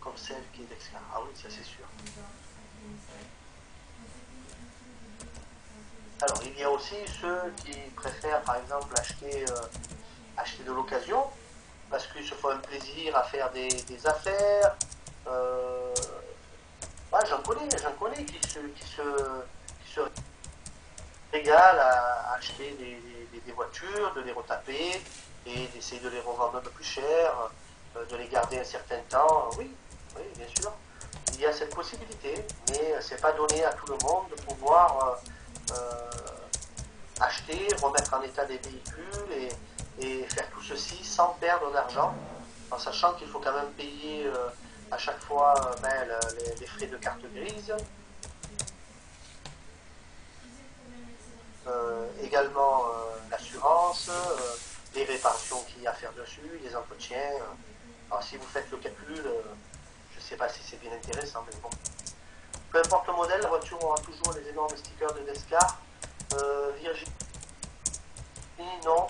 comme celle qui est d'Excar. Ah oui, ça c'est sûr. Alors, il y a aussi ceux qui préfèrent, par exemple, acheter de l'occasion, parce qu'ils se font un plaisir à faire des affaires. Ouais, j'en connais qui se régalent à acheter des voitures, de les retaper et d'essayer de les revendre un peu plus cher, de les garder un certain temps. Oui, oui, bien sûr. Il y a cette possibilité, mais c'est pas donné à tout le monde de pouvoir acheter, remettre en état des véhicules et faire tout ceci sans perdre d'argent, en sachant qu'il faut quand même payer à chaque fois les frais de carte grise. Également l'assurance, les réparations qu'il y a à faire dessus, les entretiens. Alors si vous faites le calcul, je ne sais pas si c'est bien intéressant, mais bon. Peu importe le modèle, la voiture aura toujours les énormes stickers de Descar. Virginie, non.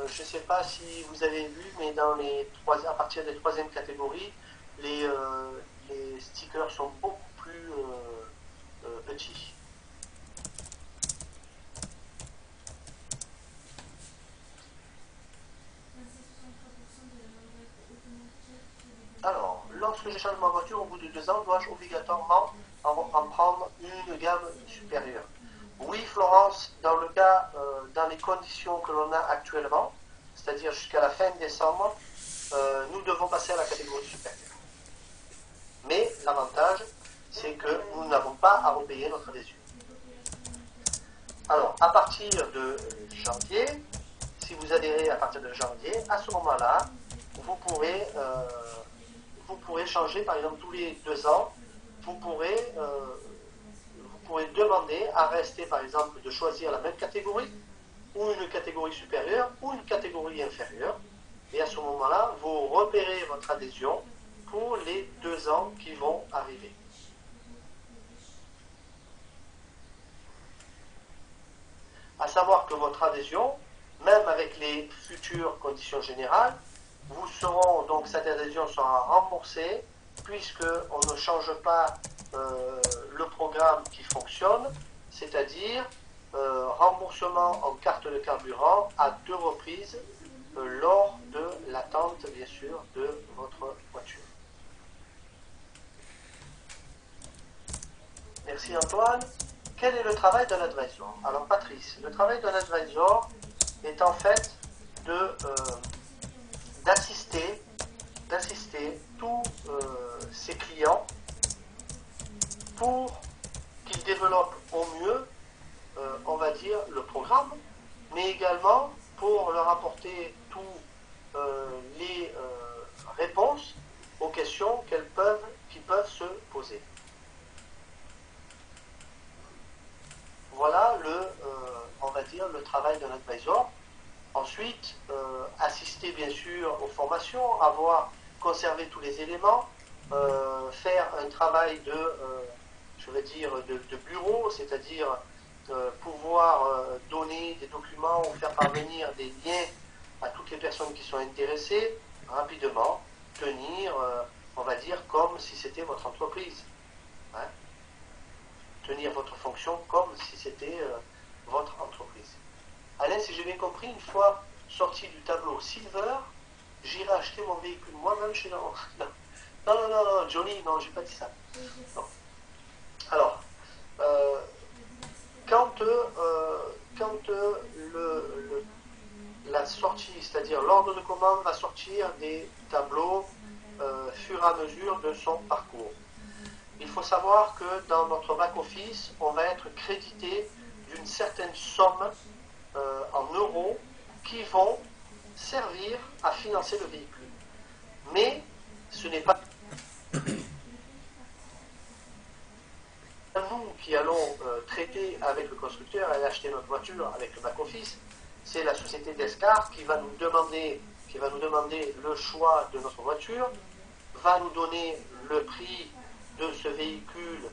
Je ne sais pas si vous avez vu, mais à partir des 3e catégories, les stickers sont beaucoup plus petits. Alors, lorsque j'échange ma voiture au bout de 2 ans, dois-je obligatoirement en prendre une gamme supérieure? Oui, Florence, dans les conditions que l'on a actuellement, c'est-à-dire jusqu'à la fin décembre, nous devons passer à la catégorie supérieure. Mais l'avantage, c'est que nous n'avons pas à repayer notre adhésion. Alors, à partir de janvier, si vous adhérez à partir de janvier, à ce moment-là, vous pourrez changer, par exemple, tous les 2 ans, vous pourrez demander à rester, par exemple, de choisir la même catégorie, ou une catégorie supérieure, ou une catégorie inférieure. Et à ce moment-là, vous repérez votre adhésion pour les 2 ans qui vont arriver. savoir que votre adhésion, même avec les futures conditions générales, donc cette adhésion sera remboursée puisqu'on ne change pas le programme qui fonctionne, c'est-à-dire remboursement en carte de carburant à 2 reprises lors de l'attente, bien sûr, de votre voiture. Merci Antoine. Quel est le travail d'un advisor? Alors Patrice, le travail d'un advisor est en fait d'assister tous ses clients pour qu'ils développent au mieux, on va dire, le programme, mais également pour leur apporter toutes les réponses aux questions qui peuvent se poser. Voilà on va dire, le travail d'un advisor. Ensuite, assister bien sûr aux formations, conserver tous les éléments, faire un travail de bureau, c'est-à-dire pouvoir donner des documents ou faire parvenir des liens à toutes les personnes qui sont intéressées rapidement, tenir, on va dire, comme si c'était votre entreprise. Hein? Tenir votre fonction comme si c'était votre entreprise. Alain, si j'ai bien compris, une fois sorti du tableau Silver, j'irai acheter mon véhicule moi-même chez non, Johnny, non, j'ai pas dit ça. Non. Alors, quand la sortie, c'est-à-dire l'ordre de commande va sortir des tableaux fur et à mesure de son parcours. Il faut savoir que dans notre back-office, on va être crédité d'une certaine somme en euros qui vont servir à financer le véhicule. Mais ce n'est pas nous qui allons traiter avec le constructeur et acheter notre voiture avec le back-office. C'est la société Descartes qui va nous demander le choix de notre voiture, va nous donner le prix de ce véhicule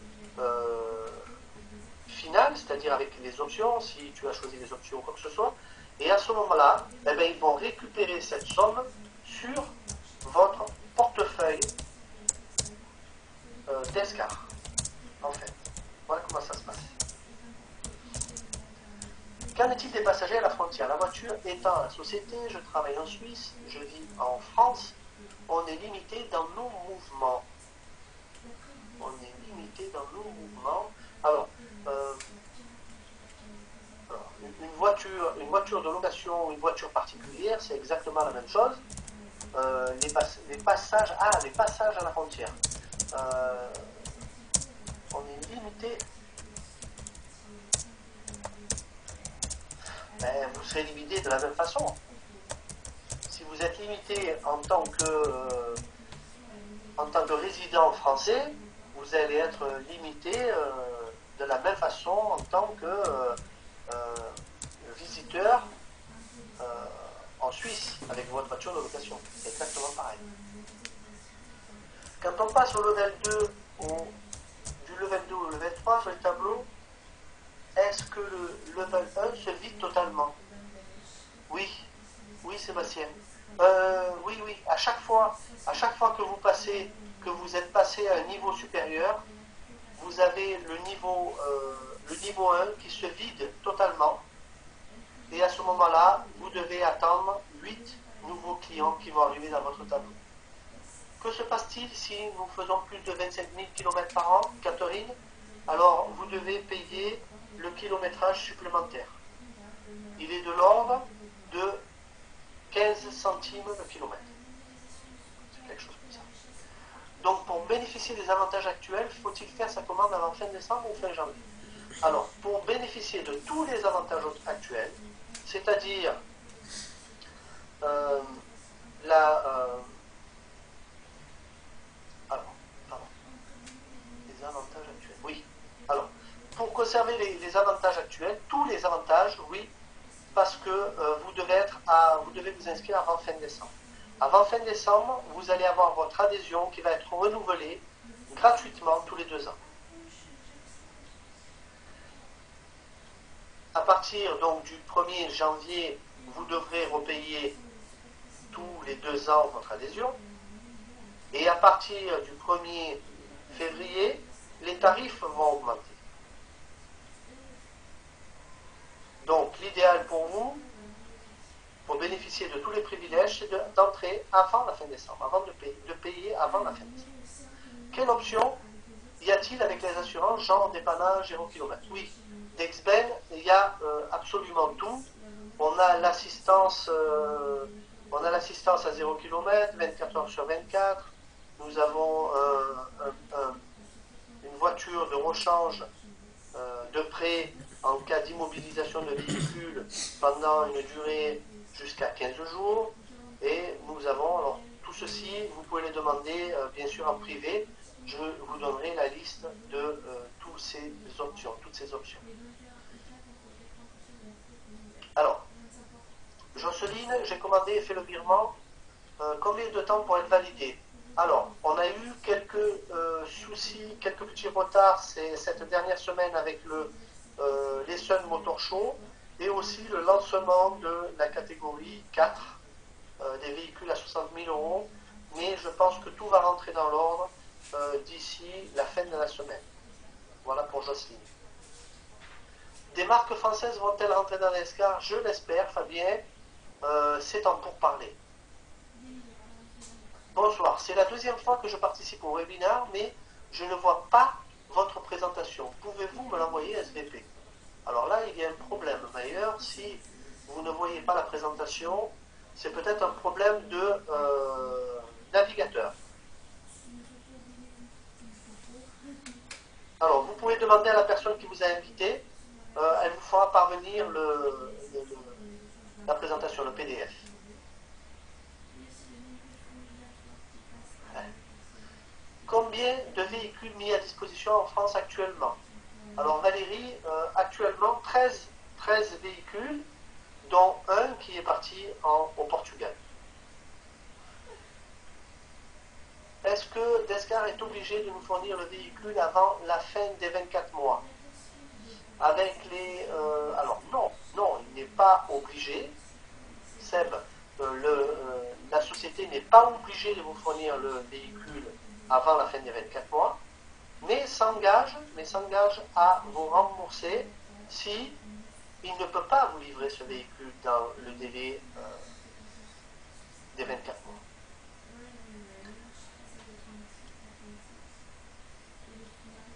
final, c'est-à-dire avec les options, si tu as choisi les options ou quoi que ce soit, et à ce moment-là, ils vont récupérer cette somme sur votre portefeuille d'escar, en fait. Voilà comment ça se passe. Qu'en est-il des passagers à la frontière? La voiture étant la société, je travaille en Suisse, je vis en France, on est limité dans nos mouvements. Alors, une voiture de location ou une voiture particulière, c'est exactement la même chose. Les passages à la frontière. On est limité. Vous serez limité de la même façon. Si vous êtes limité en tant que résident français, vous allez être limité de la même façon en tant que visiteur en Suisse avec votre voiture de location. C'est exactement pareil. Quand on passe au level 2 du level 2 au level 3 sur le tableau, est-ce que le level 1 se vide totalement? Oui, Sébastien. Oui. À chaque fois que vous êtes passé à un niveau supérieur, vous avez le niveau 1 qui se vide totalement. Et à ce moment-là, vous devez attendre 8 nouveaux clients qui vont arriver dans votre tableau. Que se passe-t-il si nous faisons plus de 25 000 km par an, Catherine? Alors, vous devez payer le kilométrage supplémentaire. Il est de l'ordre de 15 centimes le kilomètre. C'est quelque chose comme ça. Donc, pour bénéficier des avantages actuels, faut-il faire sa commande avant fin décembre ou fin janvier? Alors, pour bénéficier de tous les avantages actuels, c'est-à-dire les avantages actuels. Oui. Alors, pour conserver les avantages actuels, tous les avantages, oui, parce que vous devez vous inscrire avant fin décembre. Avant fin décembre, vous allez avoir votre adhésion qui va être renouvelée gratuitement tous les 2 ans. À partir donc du 1er janvier, vous devrez repayer tous les 2 ans votre adhésion. Et à partir du 1er février, les tarifs vont augmenter. Donc l'idéal pour vous, pour bénéficier de tous les privilèges, c'est d'entrer avant la fin décembre, avant de payer avant la fin décembre. Quelle option y a-t-il avec les assurances, genre dépannage 0 km? Oui, d'Exben, il y a absolument tout. On a l'assistance à 0 km, 24 heures sur 24. Nous avons une voiture de rechange de prêt en cas d'immobilisation de véhicule pendant une durée jusqu'à 15 jours. Et nous avons, alors tout ceci, vous pouvez les demander bien sûr en privé. Je vous donnerai la liste de toutes ces options. Alors, Jocelyne, j'ai commandé et fait le virement. Combien de temps pour être validé? Alors, on a eu quelques soucis, quelques petits retards cette dernière semaine avec l'Essen Motor Show et aussi le lancement de la catégorie 4 des véhicules à 60 000 euros. Mais je pense que tout va rentrer dans l'ordre d'ici la fin de la semaine. Voilà pour Jocelyne. Des marques françaises vont-elles rentrer dans l'ESCAR? Je l'espère, Fabien. C'est en pourparlers. Bonsoir, c'est la 2e fois que je participe au webinaire, mais je ne vois pas votre présentation. Pouvez-vous me l'envoyer SVP? Alors là, il y a un problème. D'ailleurs, si vous ne voyez pas la présentation, c'est peut-être un problème de navigateur. Alors, vous pouvez demander à la personne qui vous a invité, elle vous fera parvenir la présentation, le PDF. Combien de véhicules mis à disposition en France actuellement? Alors Valérie, actuellement 13 véhicules, dont un qui est parti au Portugal. Est-ce que Descar est obligé de nous fournir le véhicule avant la fin des 24 mois? Avec les... alors non, il n'est pas obligé. Seb, la société n'est pas obligée de vous fournir le véhicule avant la fin des 24 mois, mais s'engage à vous rembourser si il ne peut pas vous livrer ce véhicule dans le délai des 24 mois.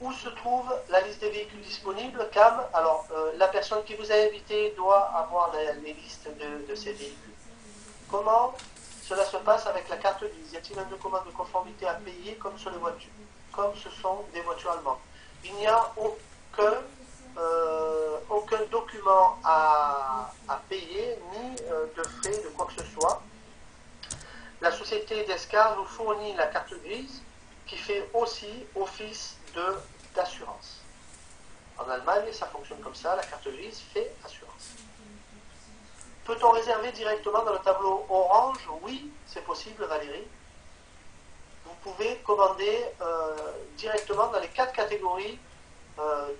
Où se trouve la liste des véhicules disponibles, Cam? Alors, la personne qui vous a invité doit avoir les listes de ces véhicules. Comment cela se passe avec la carte grise? Y a-t-il un document de conformité à payer comme sur les voitures, comme ce sont des voitures allemandes? Il n'y a aucun document à payer, ni de frais de quoi que ce soit. La société Descar nous fournit la carte grise qui fait aussi office d'assurance. En Allemagne, ça fonctionne comme ça, la carte grise fait assurance. Peut-on réserver directement dans le tableau orange? Oui, c'est possible, Valérie. Vous pouvez commander directement dans les 4 catégories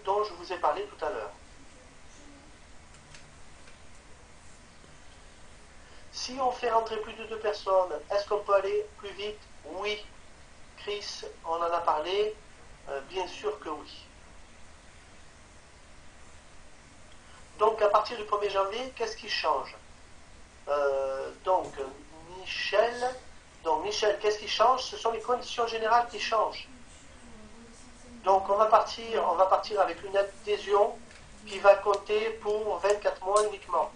dont je vous ai parlé tout à l'heure. Si on fait rentrer plus de 2 personnes, est-ce qu'on peut aller plus vite? Oui. Chris, on en a parlé. Bien sûr que oui. Donc à partir du 1er janvier, qu'est-ce qui change? Michel, qu'est-ce qui change? Ce sont les conditions générales qui changent. Donc on va partir avec une adhésion qui va compter pour 24 mois uniquement.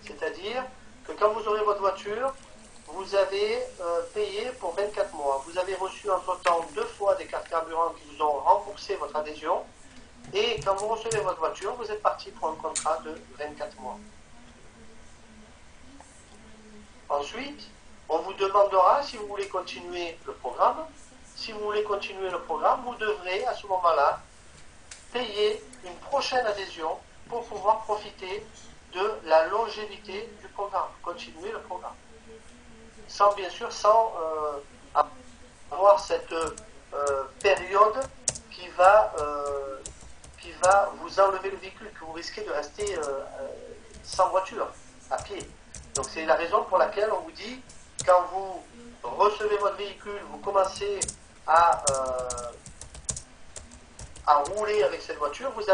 C'est-à-dire que quand vous aurez votre voiture, vous avez payé pour 24 mois. Vous avez reçu entre-temps 2 fois des cartes carburant qui vous ont remboursé votre adhésion. Et quand vous recevez votre voiture, vous êtes parti pour un contrat de 24 mois. Ensuite, on vous demandera si vous voulez continuer le programme. Si vous voulez continuer le programme, vous devrez à ce moment-là payer une prochaine adhésion pour pouvoir profiter de la longévité du programme, continuer le programme. Bien sûr, sans avoir cette période qui va vous enlever le véhicule, que vous risquez de rester sans voiture, à pied. Donc c'est la raison pour laquelle on vous dit, quand vous recevez votre véhicule, vous commencez à rouler avec cette voiture, vous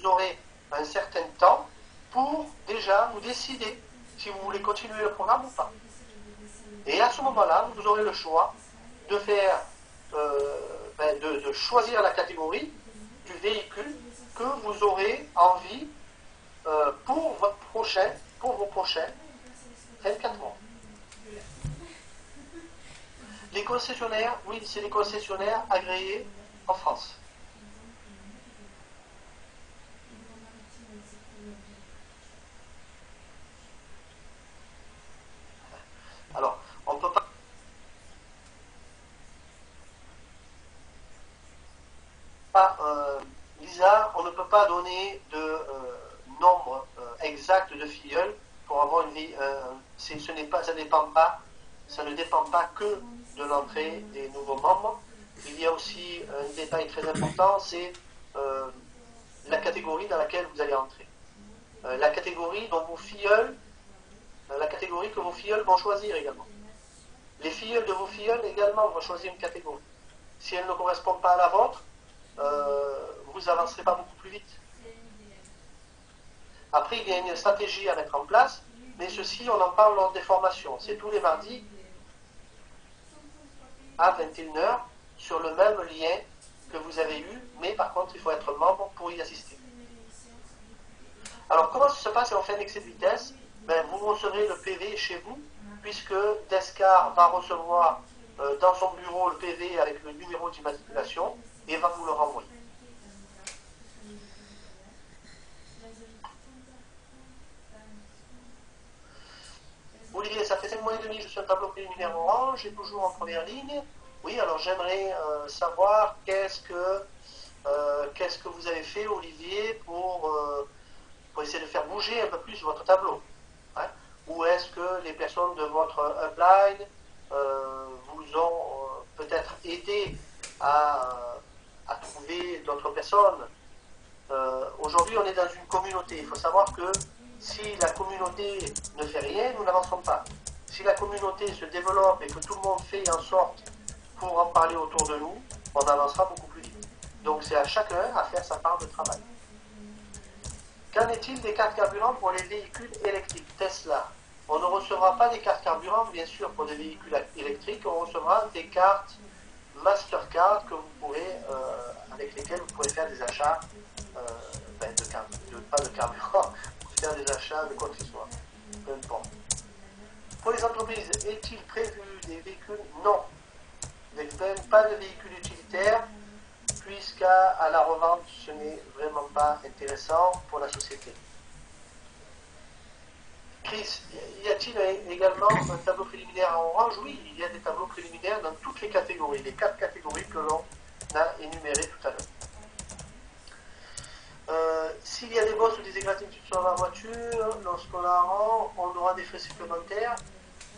aurez un certain temps pour déjà vous décider si vous voulez continuer le programme ou pas. Et à ce moment-là, vous aurez le choix de faire, de choisir la catégorie du véhicule que vous aurez envie pour vos prochains 24 mois. Les concessionnaires, oui, c'est les concessionnaires agréés en France. Alors, on ne peut pas... Lisa, on ne peut pas donner de nombre exact de filleuls pour avoir une vie. Ça ne dépend pas que de l'entrée des nouveaux membres. Il y a aussi un détail très important, c'est la catégorie dans laquelle vous allez entrer. La catégorie que vos filleuls vont choisir également. Les filleuls de vos filleuls également vont choisir une catégorie. Si elle ne correspond pas à la vôtre, vous avancerez pas beaucoup plus vite. Après, il y a une stratégie à mettre en place, mais ceci, on en parle lors des formations. C'est tous les mardis à 21h sur le même lien que vous avez eu, mais par contre, il faut être membre pour y assister. Alors, comment ça se passe si on fait un excès de vitesse? Vous recevrez le PV chez vous, puisque Descar va recevoir dans son bureau le PV avec le numéro d'immatriculation et va vous le renvoyer. Olivier, ça fait 5 mois et demi, je suis un tableau préliminaire orange, et toujours en première ligne. Oui, alors j'aimerais savoir qu'est-ce que vous avez fait, Olivier, pour essayer de faire bouger un peu plus votre tableau. Hein? Ou est-ce que les personnes de votre upline vous ont peut-être aidé à trouver d'autres personnes? Aujourd'hui, on est dans une communauté. Il faut savoir que si la communauté ne fait rien, nous n'avançons pas. Si la communauté se développe et que tout le monde fait en sorte pour en parler autour de nous, on avancera beaucoup plus vite. Donc c'est à chacun à faire sa part de travail. Qu'en est-il des cartes carburant pour les véhicules électriques Tesla? On ne recevra pas des cartes carburant, bien sûr, pour des véhicules électriques. On recevra des cartes Mastercard que vous pourrez, avec lesquelles vous pourrez faire des achats pas de carburant, pour faire des achats de quoi que ce soit. Peu importe. Pour les entreprises, est-il prévu des véhicules? Non. Pas de véhicules utilitaires, puisqu'à la revente, ce n'est vraiment pas intéressant pour la société. Chris, y a-t-il également un tableau préliminaire en orange? Oui, il y a des tableaux préliminaires dans toutes les catégories, les 4 catégories que l'on a énumérées tout à l'heure. S'il y a des bosses ou des égratignures sur la voiture, lorsqu'on la rend, on aura des frais supplémentaires.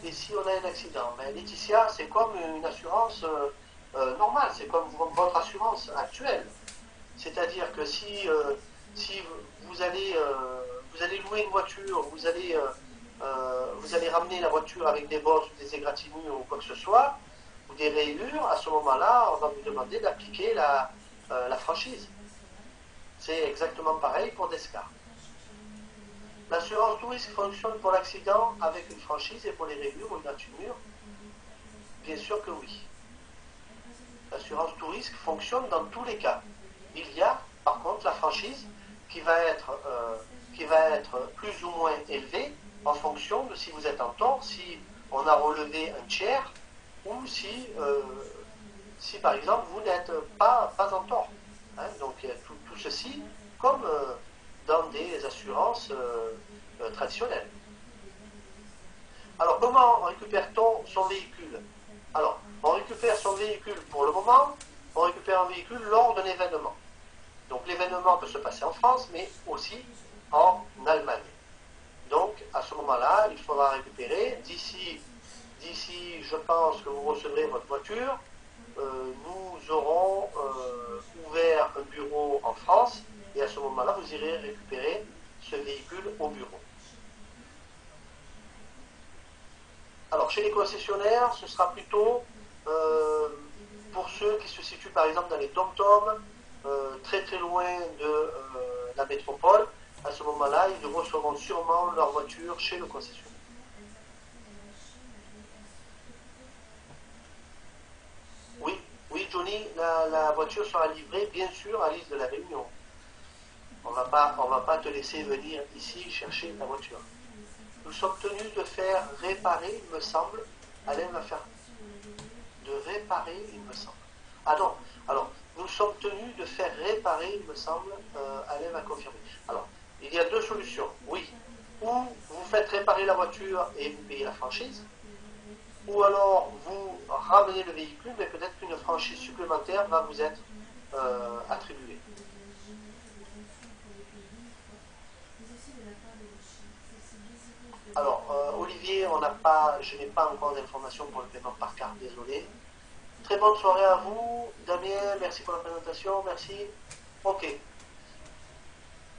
Et si on a un accident, Laetitia, c'est comme une assurance normale, c'est comme votre assurance actuelle. C'est-à-dire que si vous allez louer une voiture, vous allez ramener la voiture avec des bosses ou des égratignures ou quoi que ce soit, ou des rayures, à ce moment-là, on va vous demander d'appliquer la franchise. C'est exactement pareil pour Descar. L'assurance tout risque fonctionne pour l'accident avec une franchise et pour les rayures ou une égratignure? Bien sûr que oui. L'assurance tout risque fonctionne dans tous les cas. Il y a par contre la franchise qui va être plus ou moins élevée en fonction de si vous êtes en tort, si on a relevé un tiers ou si par exemple vous n'êtes pas en tort. Hein, donc tout ceci comme dans des assurances traditionnelles. Alors comment récupère-t-on son véhicule? Alors on récupère son véhicule pour le moment, on récupère un véhicule lors d'un événement. Donc l'événement peut se passer en France mais aussi en Allemagne. Donc à ce moment-là il faudra récupérer d'ici je pense que vous recevrez votre voiture, nous aurons ouvert France, et à ce moment-là, vous irez récupérer ce véhicule au bureau. Alors, chez les concessionnaires, ce sera plutôt pour ceux qui se situent par exemple dans les dom-toms, très très loin de la métropole. À ce moment-là, ils recevront sûrement leur voiture chez le concessionnaire. Oui, oui, Johnny, la voiture sera livrée bien sûr à l'île de la Réunion. On ne va pas te laisser venir ici chercher ta voiture. Nous sommes tenus de faire réparer, il me semble. Alain va faire de réparer, il me semble. Ah non, alors, nous sommes tenus de faire réparer, il me semble. Alain va confirmer. Alors, il y a deux solutions. Oui, ou vous faites réparer la voiture et vous payez la franchise, ou alors vous ramenez le véhicule, mais peut-être qu'une franchise supplémentaire va vous être attribuée. Alors, Olivier, je n'ai pas encore d'informations pour le paiement par carte, désolé. Très bonne soirée à vous. Damien, merci pour la présentation, merci. Ok.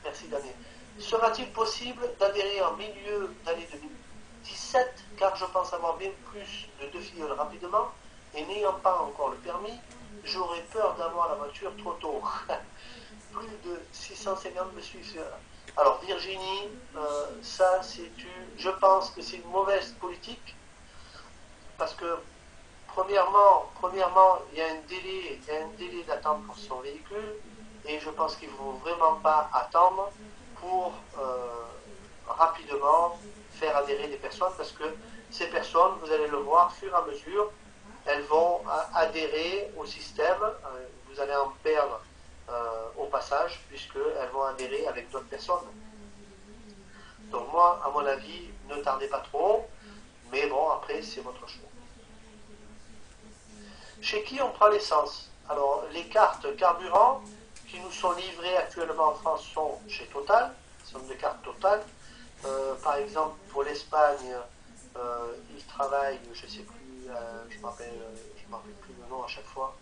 Merci Damien. Sera-t-il possible d'adhérer en milieu d'année 2017, car je pense avoir bien plus de 2 filleuls rapidement, et n'ayant pas encore le permis, j'aurais peur d'avoir la voiture trop tôt. Plus de 650 me suivent. Alors Virginie, ça je pense que c'est une mauvaise politique, parce que premièrement, il y a un délai d'attente pour son véhicule, et je pense qu'il ne faut vraiment pas attendre pour rapidement faire adhérer des personnes, parce que ces personnes, vous allez le voir, au fur et à mesure, elles vont adhérer au système, vous allez en perdre au passage, puisqu'elles vont adhérer avec d'autres personnes. Donc moi, à mon avis, ne tardez pas trop, mais bon, après, c'est votre choix. Chez qui on prend l'essence? Alors, les cartes carburant qui nous sont livrées actuellement en France sont chez Total, ce sont des cartes Total. Par exemple, pour l'Espagne, ils travaillent, je ne sais plus, je ne me rappelle plus le nom à chaque fois.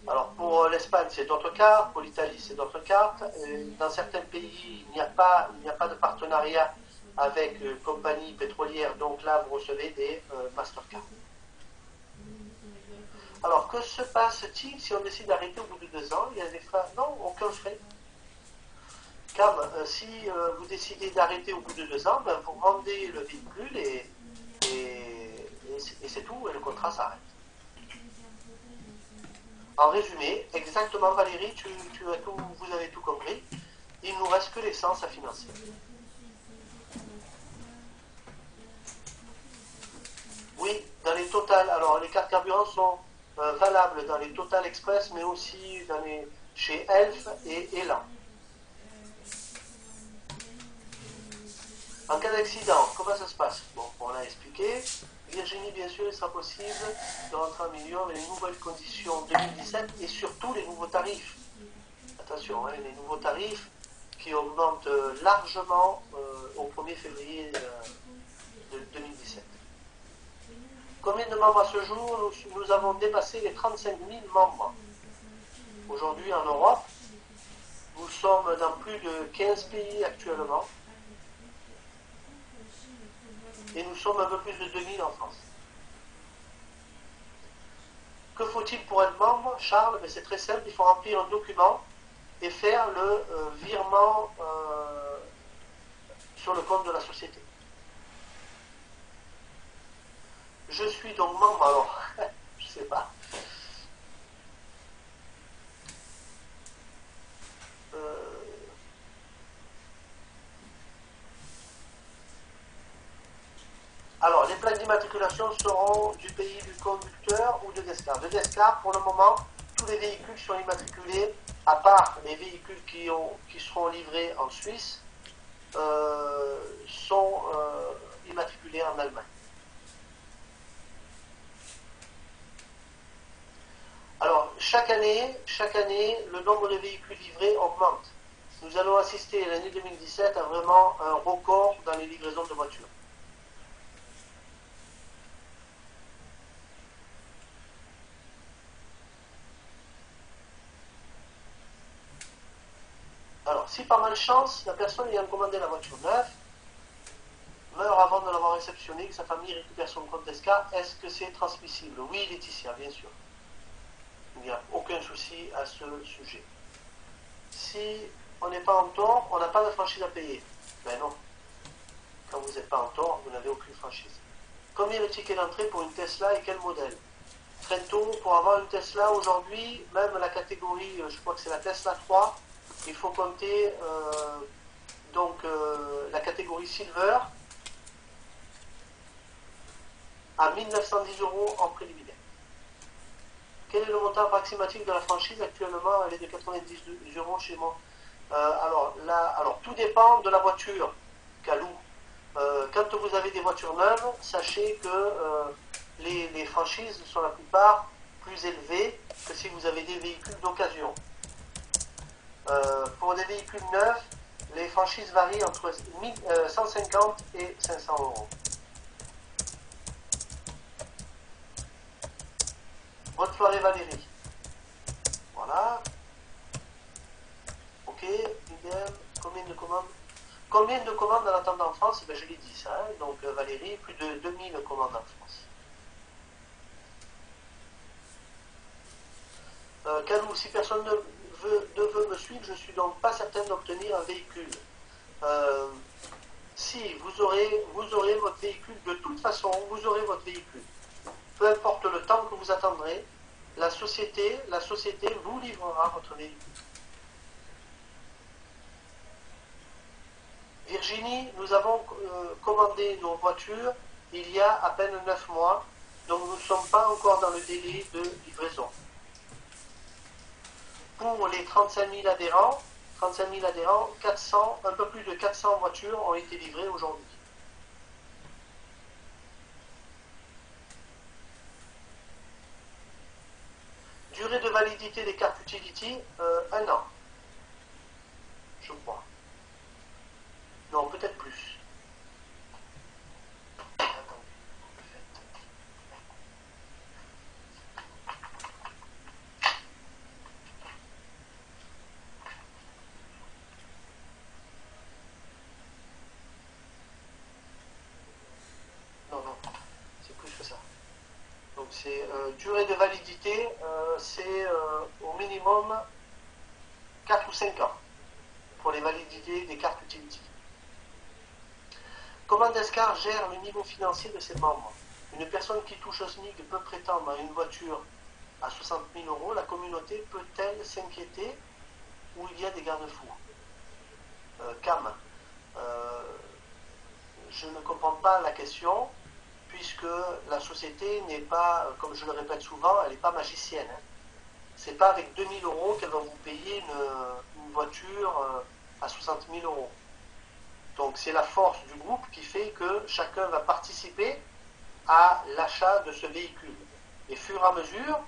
Alors, pour l'Espagne, c'est d'autres cartes, pour l'Italie, c'est d'autres cartes. Dans certains pays, il n'y a pas de partenariat avec compagnie pétrolière, donc là, vous recevez des Mastercard. Alors, que se passe-t-il si on décide d'arrêter au bout de 2 ans? Il y a des frais? Non, aucun frais. Cam, si vous décidez d'arrêter au bout de 2 ans, ben, vous rendez le véhicule et c'est tout, et le contrat s'arrête. En résumé, exactement Valérie, vous avez tout compris. Il ne nous reste que l'essence à financer. Oui, dans les Total. Alors, les cartes carburant sont valables dans les Total Express, mais aussi chez Elf et Elan. En cas d'accident, comment ça se passe? Bon, on l'a expliqué. Virginie, bien sûr, il sera possible de rentrer en milieu avec les nouvelles conditions 2017 et surtout les nouveaux tarifs. Attention, les nouveaux tarifs qui augmentent largement au 1er février de 2017. Combien de membres à ce jour? Nous avons dépassé les 35 000 membres. Aujourd'hui en Europe, nous sommes dans plus de 15 pays actuellement. Et nous sommes un peu plus de 2000 en France. Que faut-il pour être membre, Charles? C'est très simple, il faut remplir un document et faire le virement sur le compte de la société. Je suis donc membre, alors, je ne sais pas. Alors, les plaques d'immatriculation seront du pays du conducteur ou de Descar. De Descar, pour le moment, tous les véhicules sont immatriculés, à part les véhicules qui seront livrés en Suisse, sont immatriculés en Allemagne. Alors, chaque année, le nombre de véhicules livrés augmente. Nous allons assister l'année 2017 à vraiment un record dans les livraisons de voitures. Alors, si par malchance, la personne ayant commandé la voiture neuve meurt avant de l'avoir réceptionnée, que sa famille récupère son compte d'escar, est-ce que c'est transmissible? Oui, Laetitia, bien sûr. Il n'y a aucun souci à ce sujet. Si on n'est pas en tort, on n'a pas de franchise à payer. Ben non. Quand vous n'êtes pas en tort, vous n'avez aucune franchise. Combien le ticket d'entrée pour une Tesla et quel modèle? Trento, pour avoir une Tesla aujourd'hui, même la catégorie, je crois que c'est la Tesla 3, il faut compter la catégorie Silver à 1910 € en préliminaire. Quel est le montant approximatif de la franchise? Actuellement, elle est de 90 € chez moi. Alors, tout dépend de la voiture, Calou. Quand vous avez des voitures neuves, sachez que les franchises sont la plupart plus élevées que si vous avez des véhicules d'occasion. Pour des véhicules neufs, les franchises varient entre 150 et 500 €. Bonne soirée Valérie. Voilà. Ok, idem. Combien de commandes? Combien de commandes en attendant en France? Ben, je l'ai dit ça. Hein. Donc Valérie, plus de 2000 commandes en France. Calou, si personne ne veut me suivre, je ne suis donc pas certain d'obtenir un véhicule. Si vous aurez votre véhicule, de toute façon, vous aurez votre véhicule. Peu importe le temps que vous attendrez, la société vous livrera votre véhicule. Virginie, nous avons commandé nos voitures il y a à peine 9 mois, donc nous ne sommes pas encore dans le délai de livraison. Pour les 35 000 adhérents, 400, un peu plus de 400 voitures ont été livrées aujourd'hui. Durée de validité des cartes Utility, 1 an, je crois. Non, peut-être plus. Non, c'est plus que ça. Donc c'est durée de validité, c'est au minimum 4 ou 5 ans pour les validités des cartes Utility. Comment Descar gère le niveau financier de ses membres? Une personne qui touche au SMIC peut prétendre à une voiture à 60 000 €. La communauté peut-elle s'inquiéter ou il y a des garde-fous? Cam, je ne comprends pas la question, puisque la société n'est pas, comme je le répète souvent, elle n'est pas magicienne. Hein. C'est pas avec 2 000 € qu'elle va vous payer une voiture à 60 000 €. Donc c'est la force du groupe qui fait que chacun va participer à l'achat de ce véhicule. Et fur et à mesure,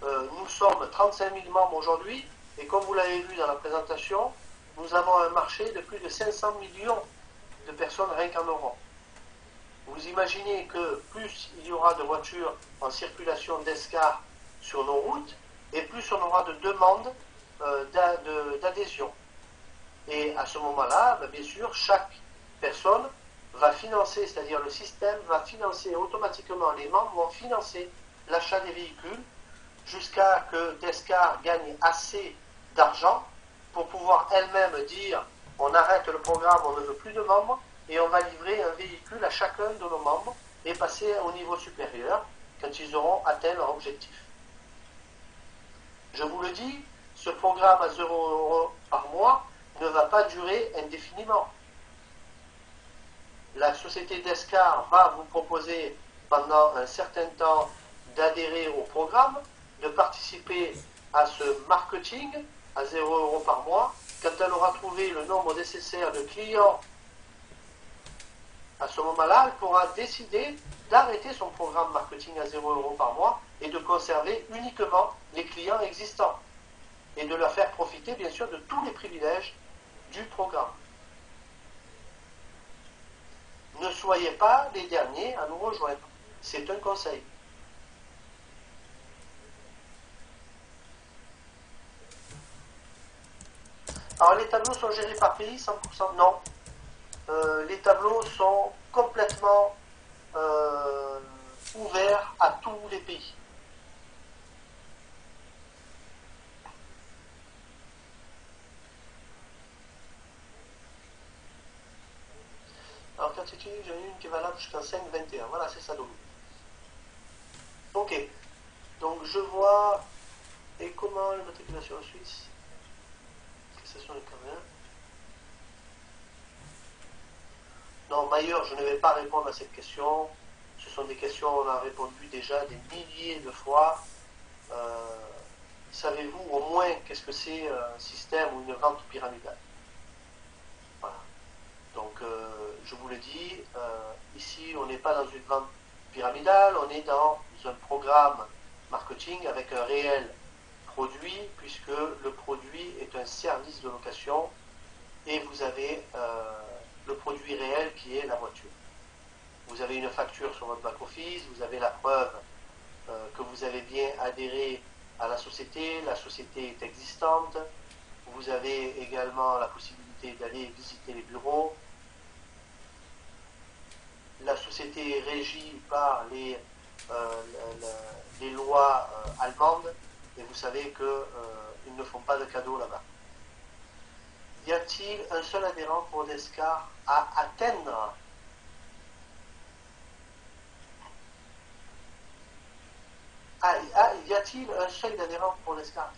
nous sommes 35 000 membres aujourd'hui, et comme vous l'avez vu dans la présentation, nous avons un marché de plus de 500 millions de personnes rien qu'en Europe. Vous imaginez que plus il y aura de voitures en circulation d'escar sur nos routes, et plus on aura de demandes d'adhésion. Et à ce moment-là, bien sûr, chaque personne va financer, c'est-à-dire le système va financer automatiquement, les membres vont financer l'achat des véhicules jusqu'à que Descar gagne assez d'argent pour pouvoir elle-même dire on arrête le programme, on ne veut plus de membres et on va livrer un véhicule à chacun de nos membres et passer au niveau supérieur quand ils auront atteint leur objectif. Je vous le dis, ce programme à 0 € par mois ne va pas durer indéfiniment. La société Descar va vous proposer pendant un certain temps d'adhérer au programme, de participer à ce marketing à 0 € par mois. Quand elle aura trouvé le nombre nécessaire de clients, à ce moment-là, elle pourra décider d'arrêter son programme marketing à 0 € par mois et de conserver uniquement les clients existants et de leur faire profiter, bien sûr, de tous les privilèges du programme. Ne soyez pas les derniers à nous rejoindre. C'est un conseil. Alors les tableaux sont gérés par pays, 100%? Non. Les tableaux sont complètement ouverts à tous les pays. Alors quand tu utilises, j'en ai une qui est valable jusqu'en 5,21. Voilà, c'est ça donc. Ok. Donc je vois. Et comment l'immatriculation en Suisse? Fixation de carnet. Non, Mailleur, je ne vais pas répondre à cette question. Ce sont des questions, on a répondu déjà des milliers de fois. Savez-vous au moins qu'est-ce que c'est un système ou une vente pyramidale? Voilà. Donc, je vous le dis, ici, on n'est pas dans une vente pyramidale, on est dans un programme marketing avec un réel produit, puisque le produit est un service de location et vous avez le produit réel qui est la voiture. Vous avez une facture sur votre back-office, vous avez la preuve que vous avez bien adhéré à la société est existante, vous avez également la possibilité d'aller visiter les bureaux, la société est régie par les lois allemandes, et vous savez qu'ils ne font pas de cadeaux là-bas. Y a-t-il un seul adhérent pour Descar à atteindre? Y a-t-il un seuil d'adhérent pour Descar?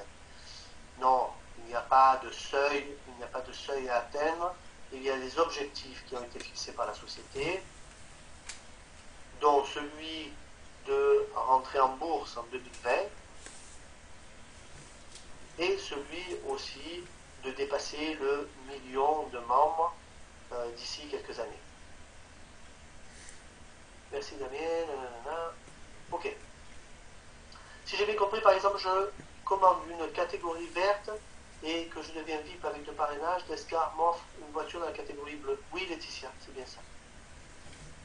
Non, il n'y a pas de seuil, il n'y a pas de seuil à atteindre. Il y a des objectifs qui ont été fixés par la société, dont celui de rentrer en bourse en 2020 et celui aussi de dépasser le million de membres d'ici quelques années. Merci Damien. Ok. Si j'ai bien compris, par exemple, je commande une catégorie verte et que je deviens VIP avec le parrainage, Descar m'offre une voiture dans la catégorie bleue. Oui, Laetitia, c'est bien ça.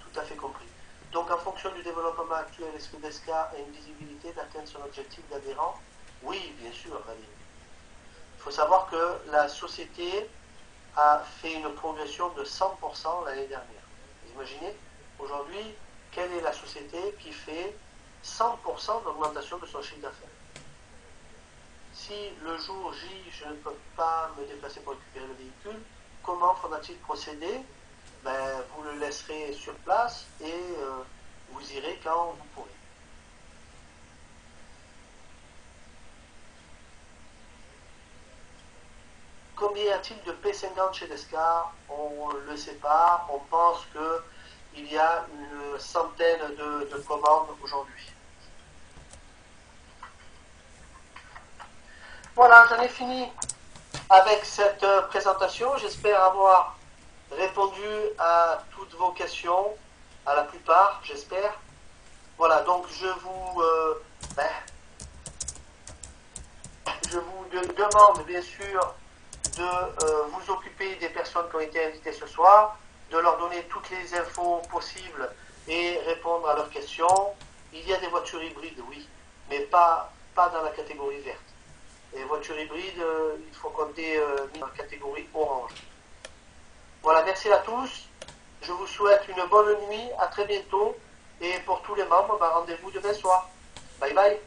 Tout à fait compris. Donc, en fonction du développement actuel, est-ce que Descar a une visibilité d'atteindre son objectif d'adhérent? Oui, bien sûr, Valérie. Il faut savoir que la société a fait une progression de 100% l'année dernière. Vous imaginez, aujourd'hui, quelle est la société qui fait 100% d'augmentation de son chiffre d'affaires? Si le jour J, je ne peux pas me déplacer pour récupérer le véhicule, comment faudra-t-il procéder? Vous le laisserez sur place et vous irez quand vous pourrez. Combien y a-t-il de P50 chez Descar? On ne le sait pas. On pense qu'il y a une centaine de commandes aujourd'hui. Voilà, j'en ai fini avec cette présentation. J'espère avoir répondu à toutes vos questions, à la plupart, j'espère. Voilà, donc je vous demande bien sûr de vous occuper des personnes qui ont été invitées ce soir, de leur donner toutes les infos possibles et répondre à leurs questions. Il y a des voitures hybrides, oui, mais pas dans la catégorie verte. Les voitures hybrides, il faut compter dans la catégorie orange. Voilà, merci à tous. Je vous souhaite une bonne nuit, à très bientôt. Et pour tous les membres, rendez-vous demain soir. Bye bye.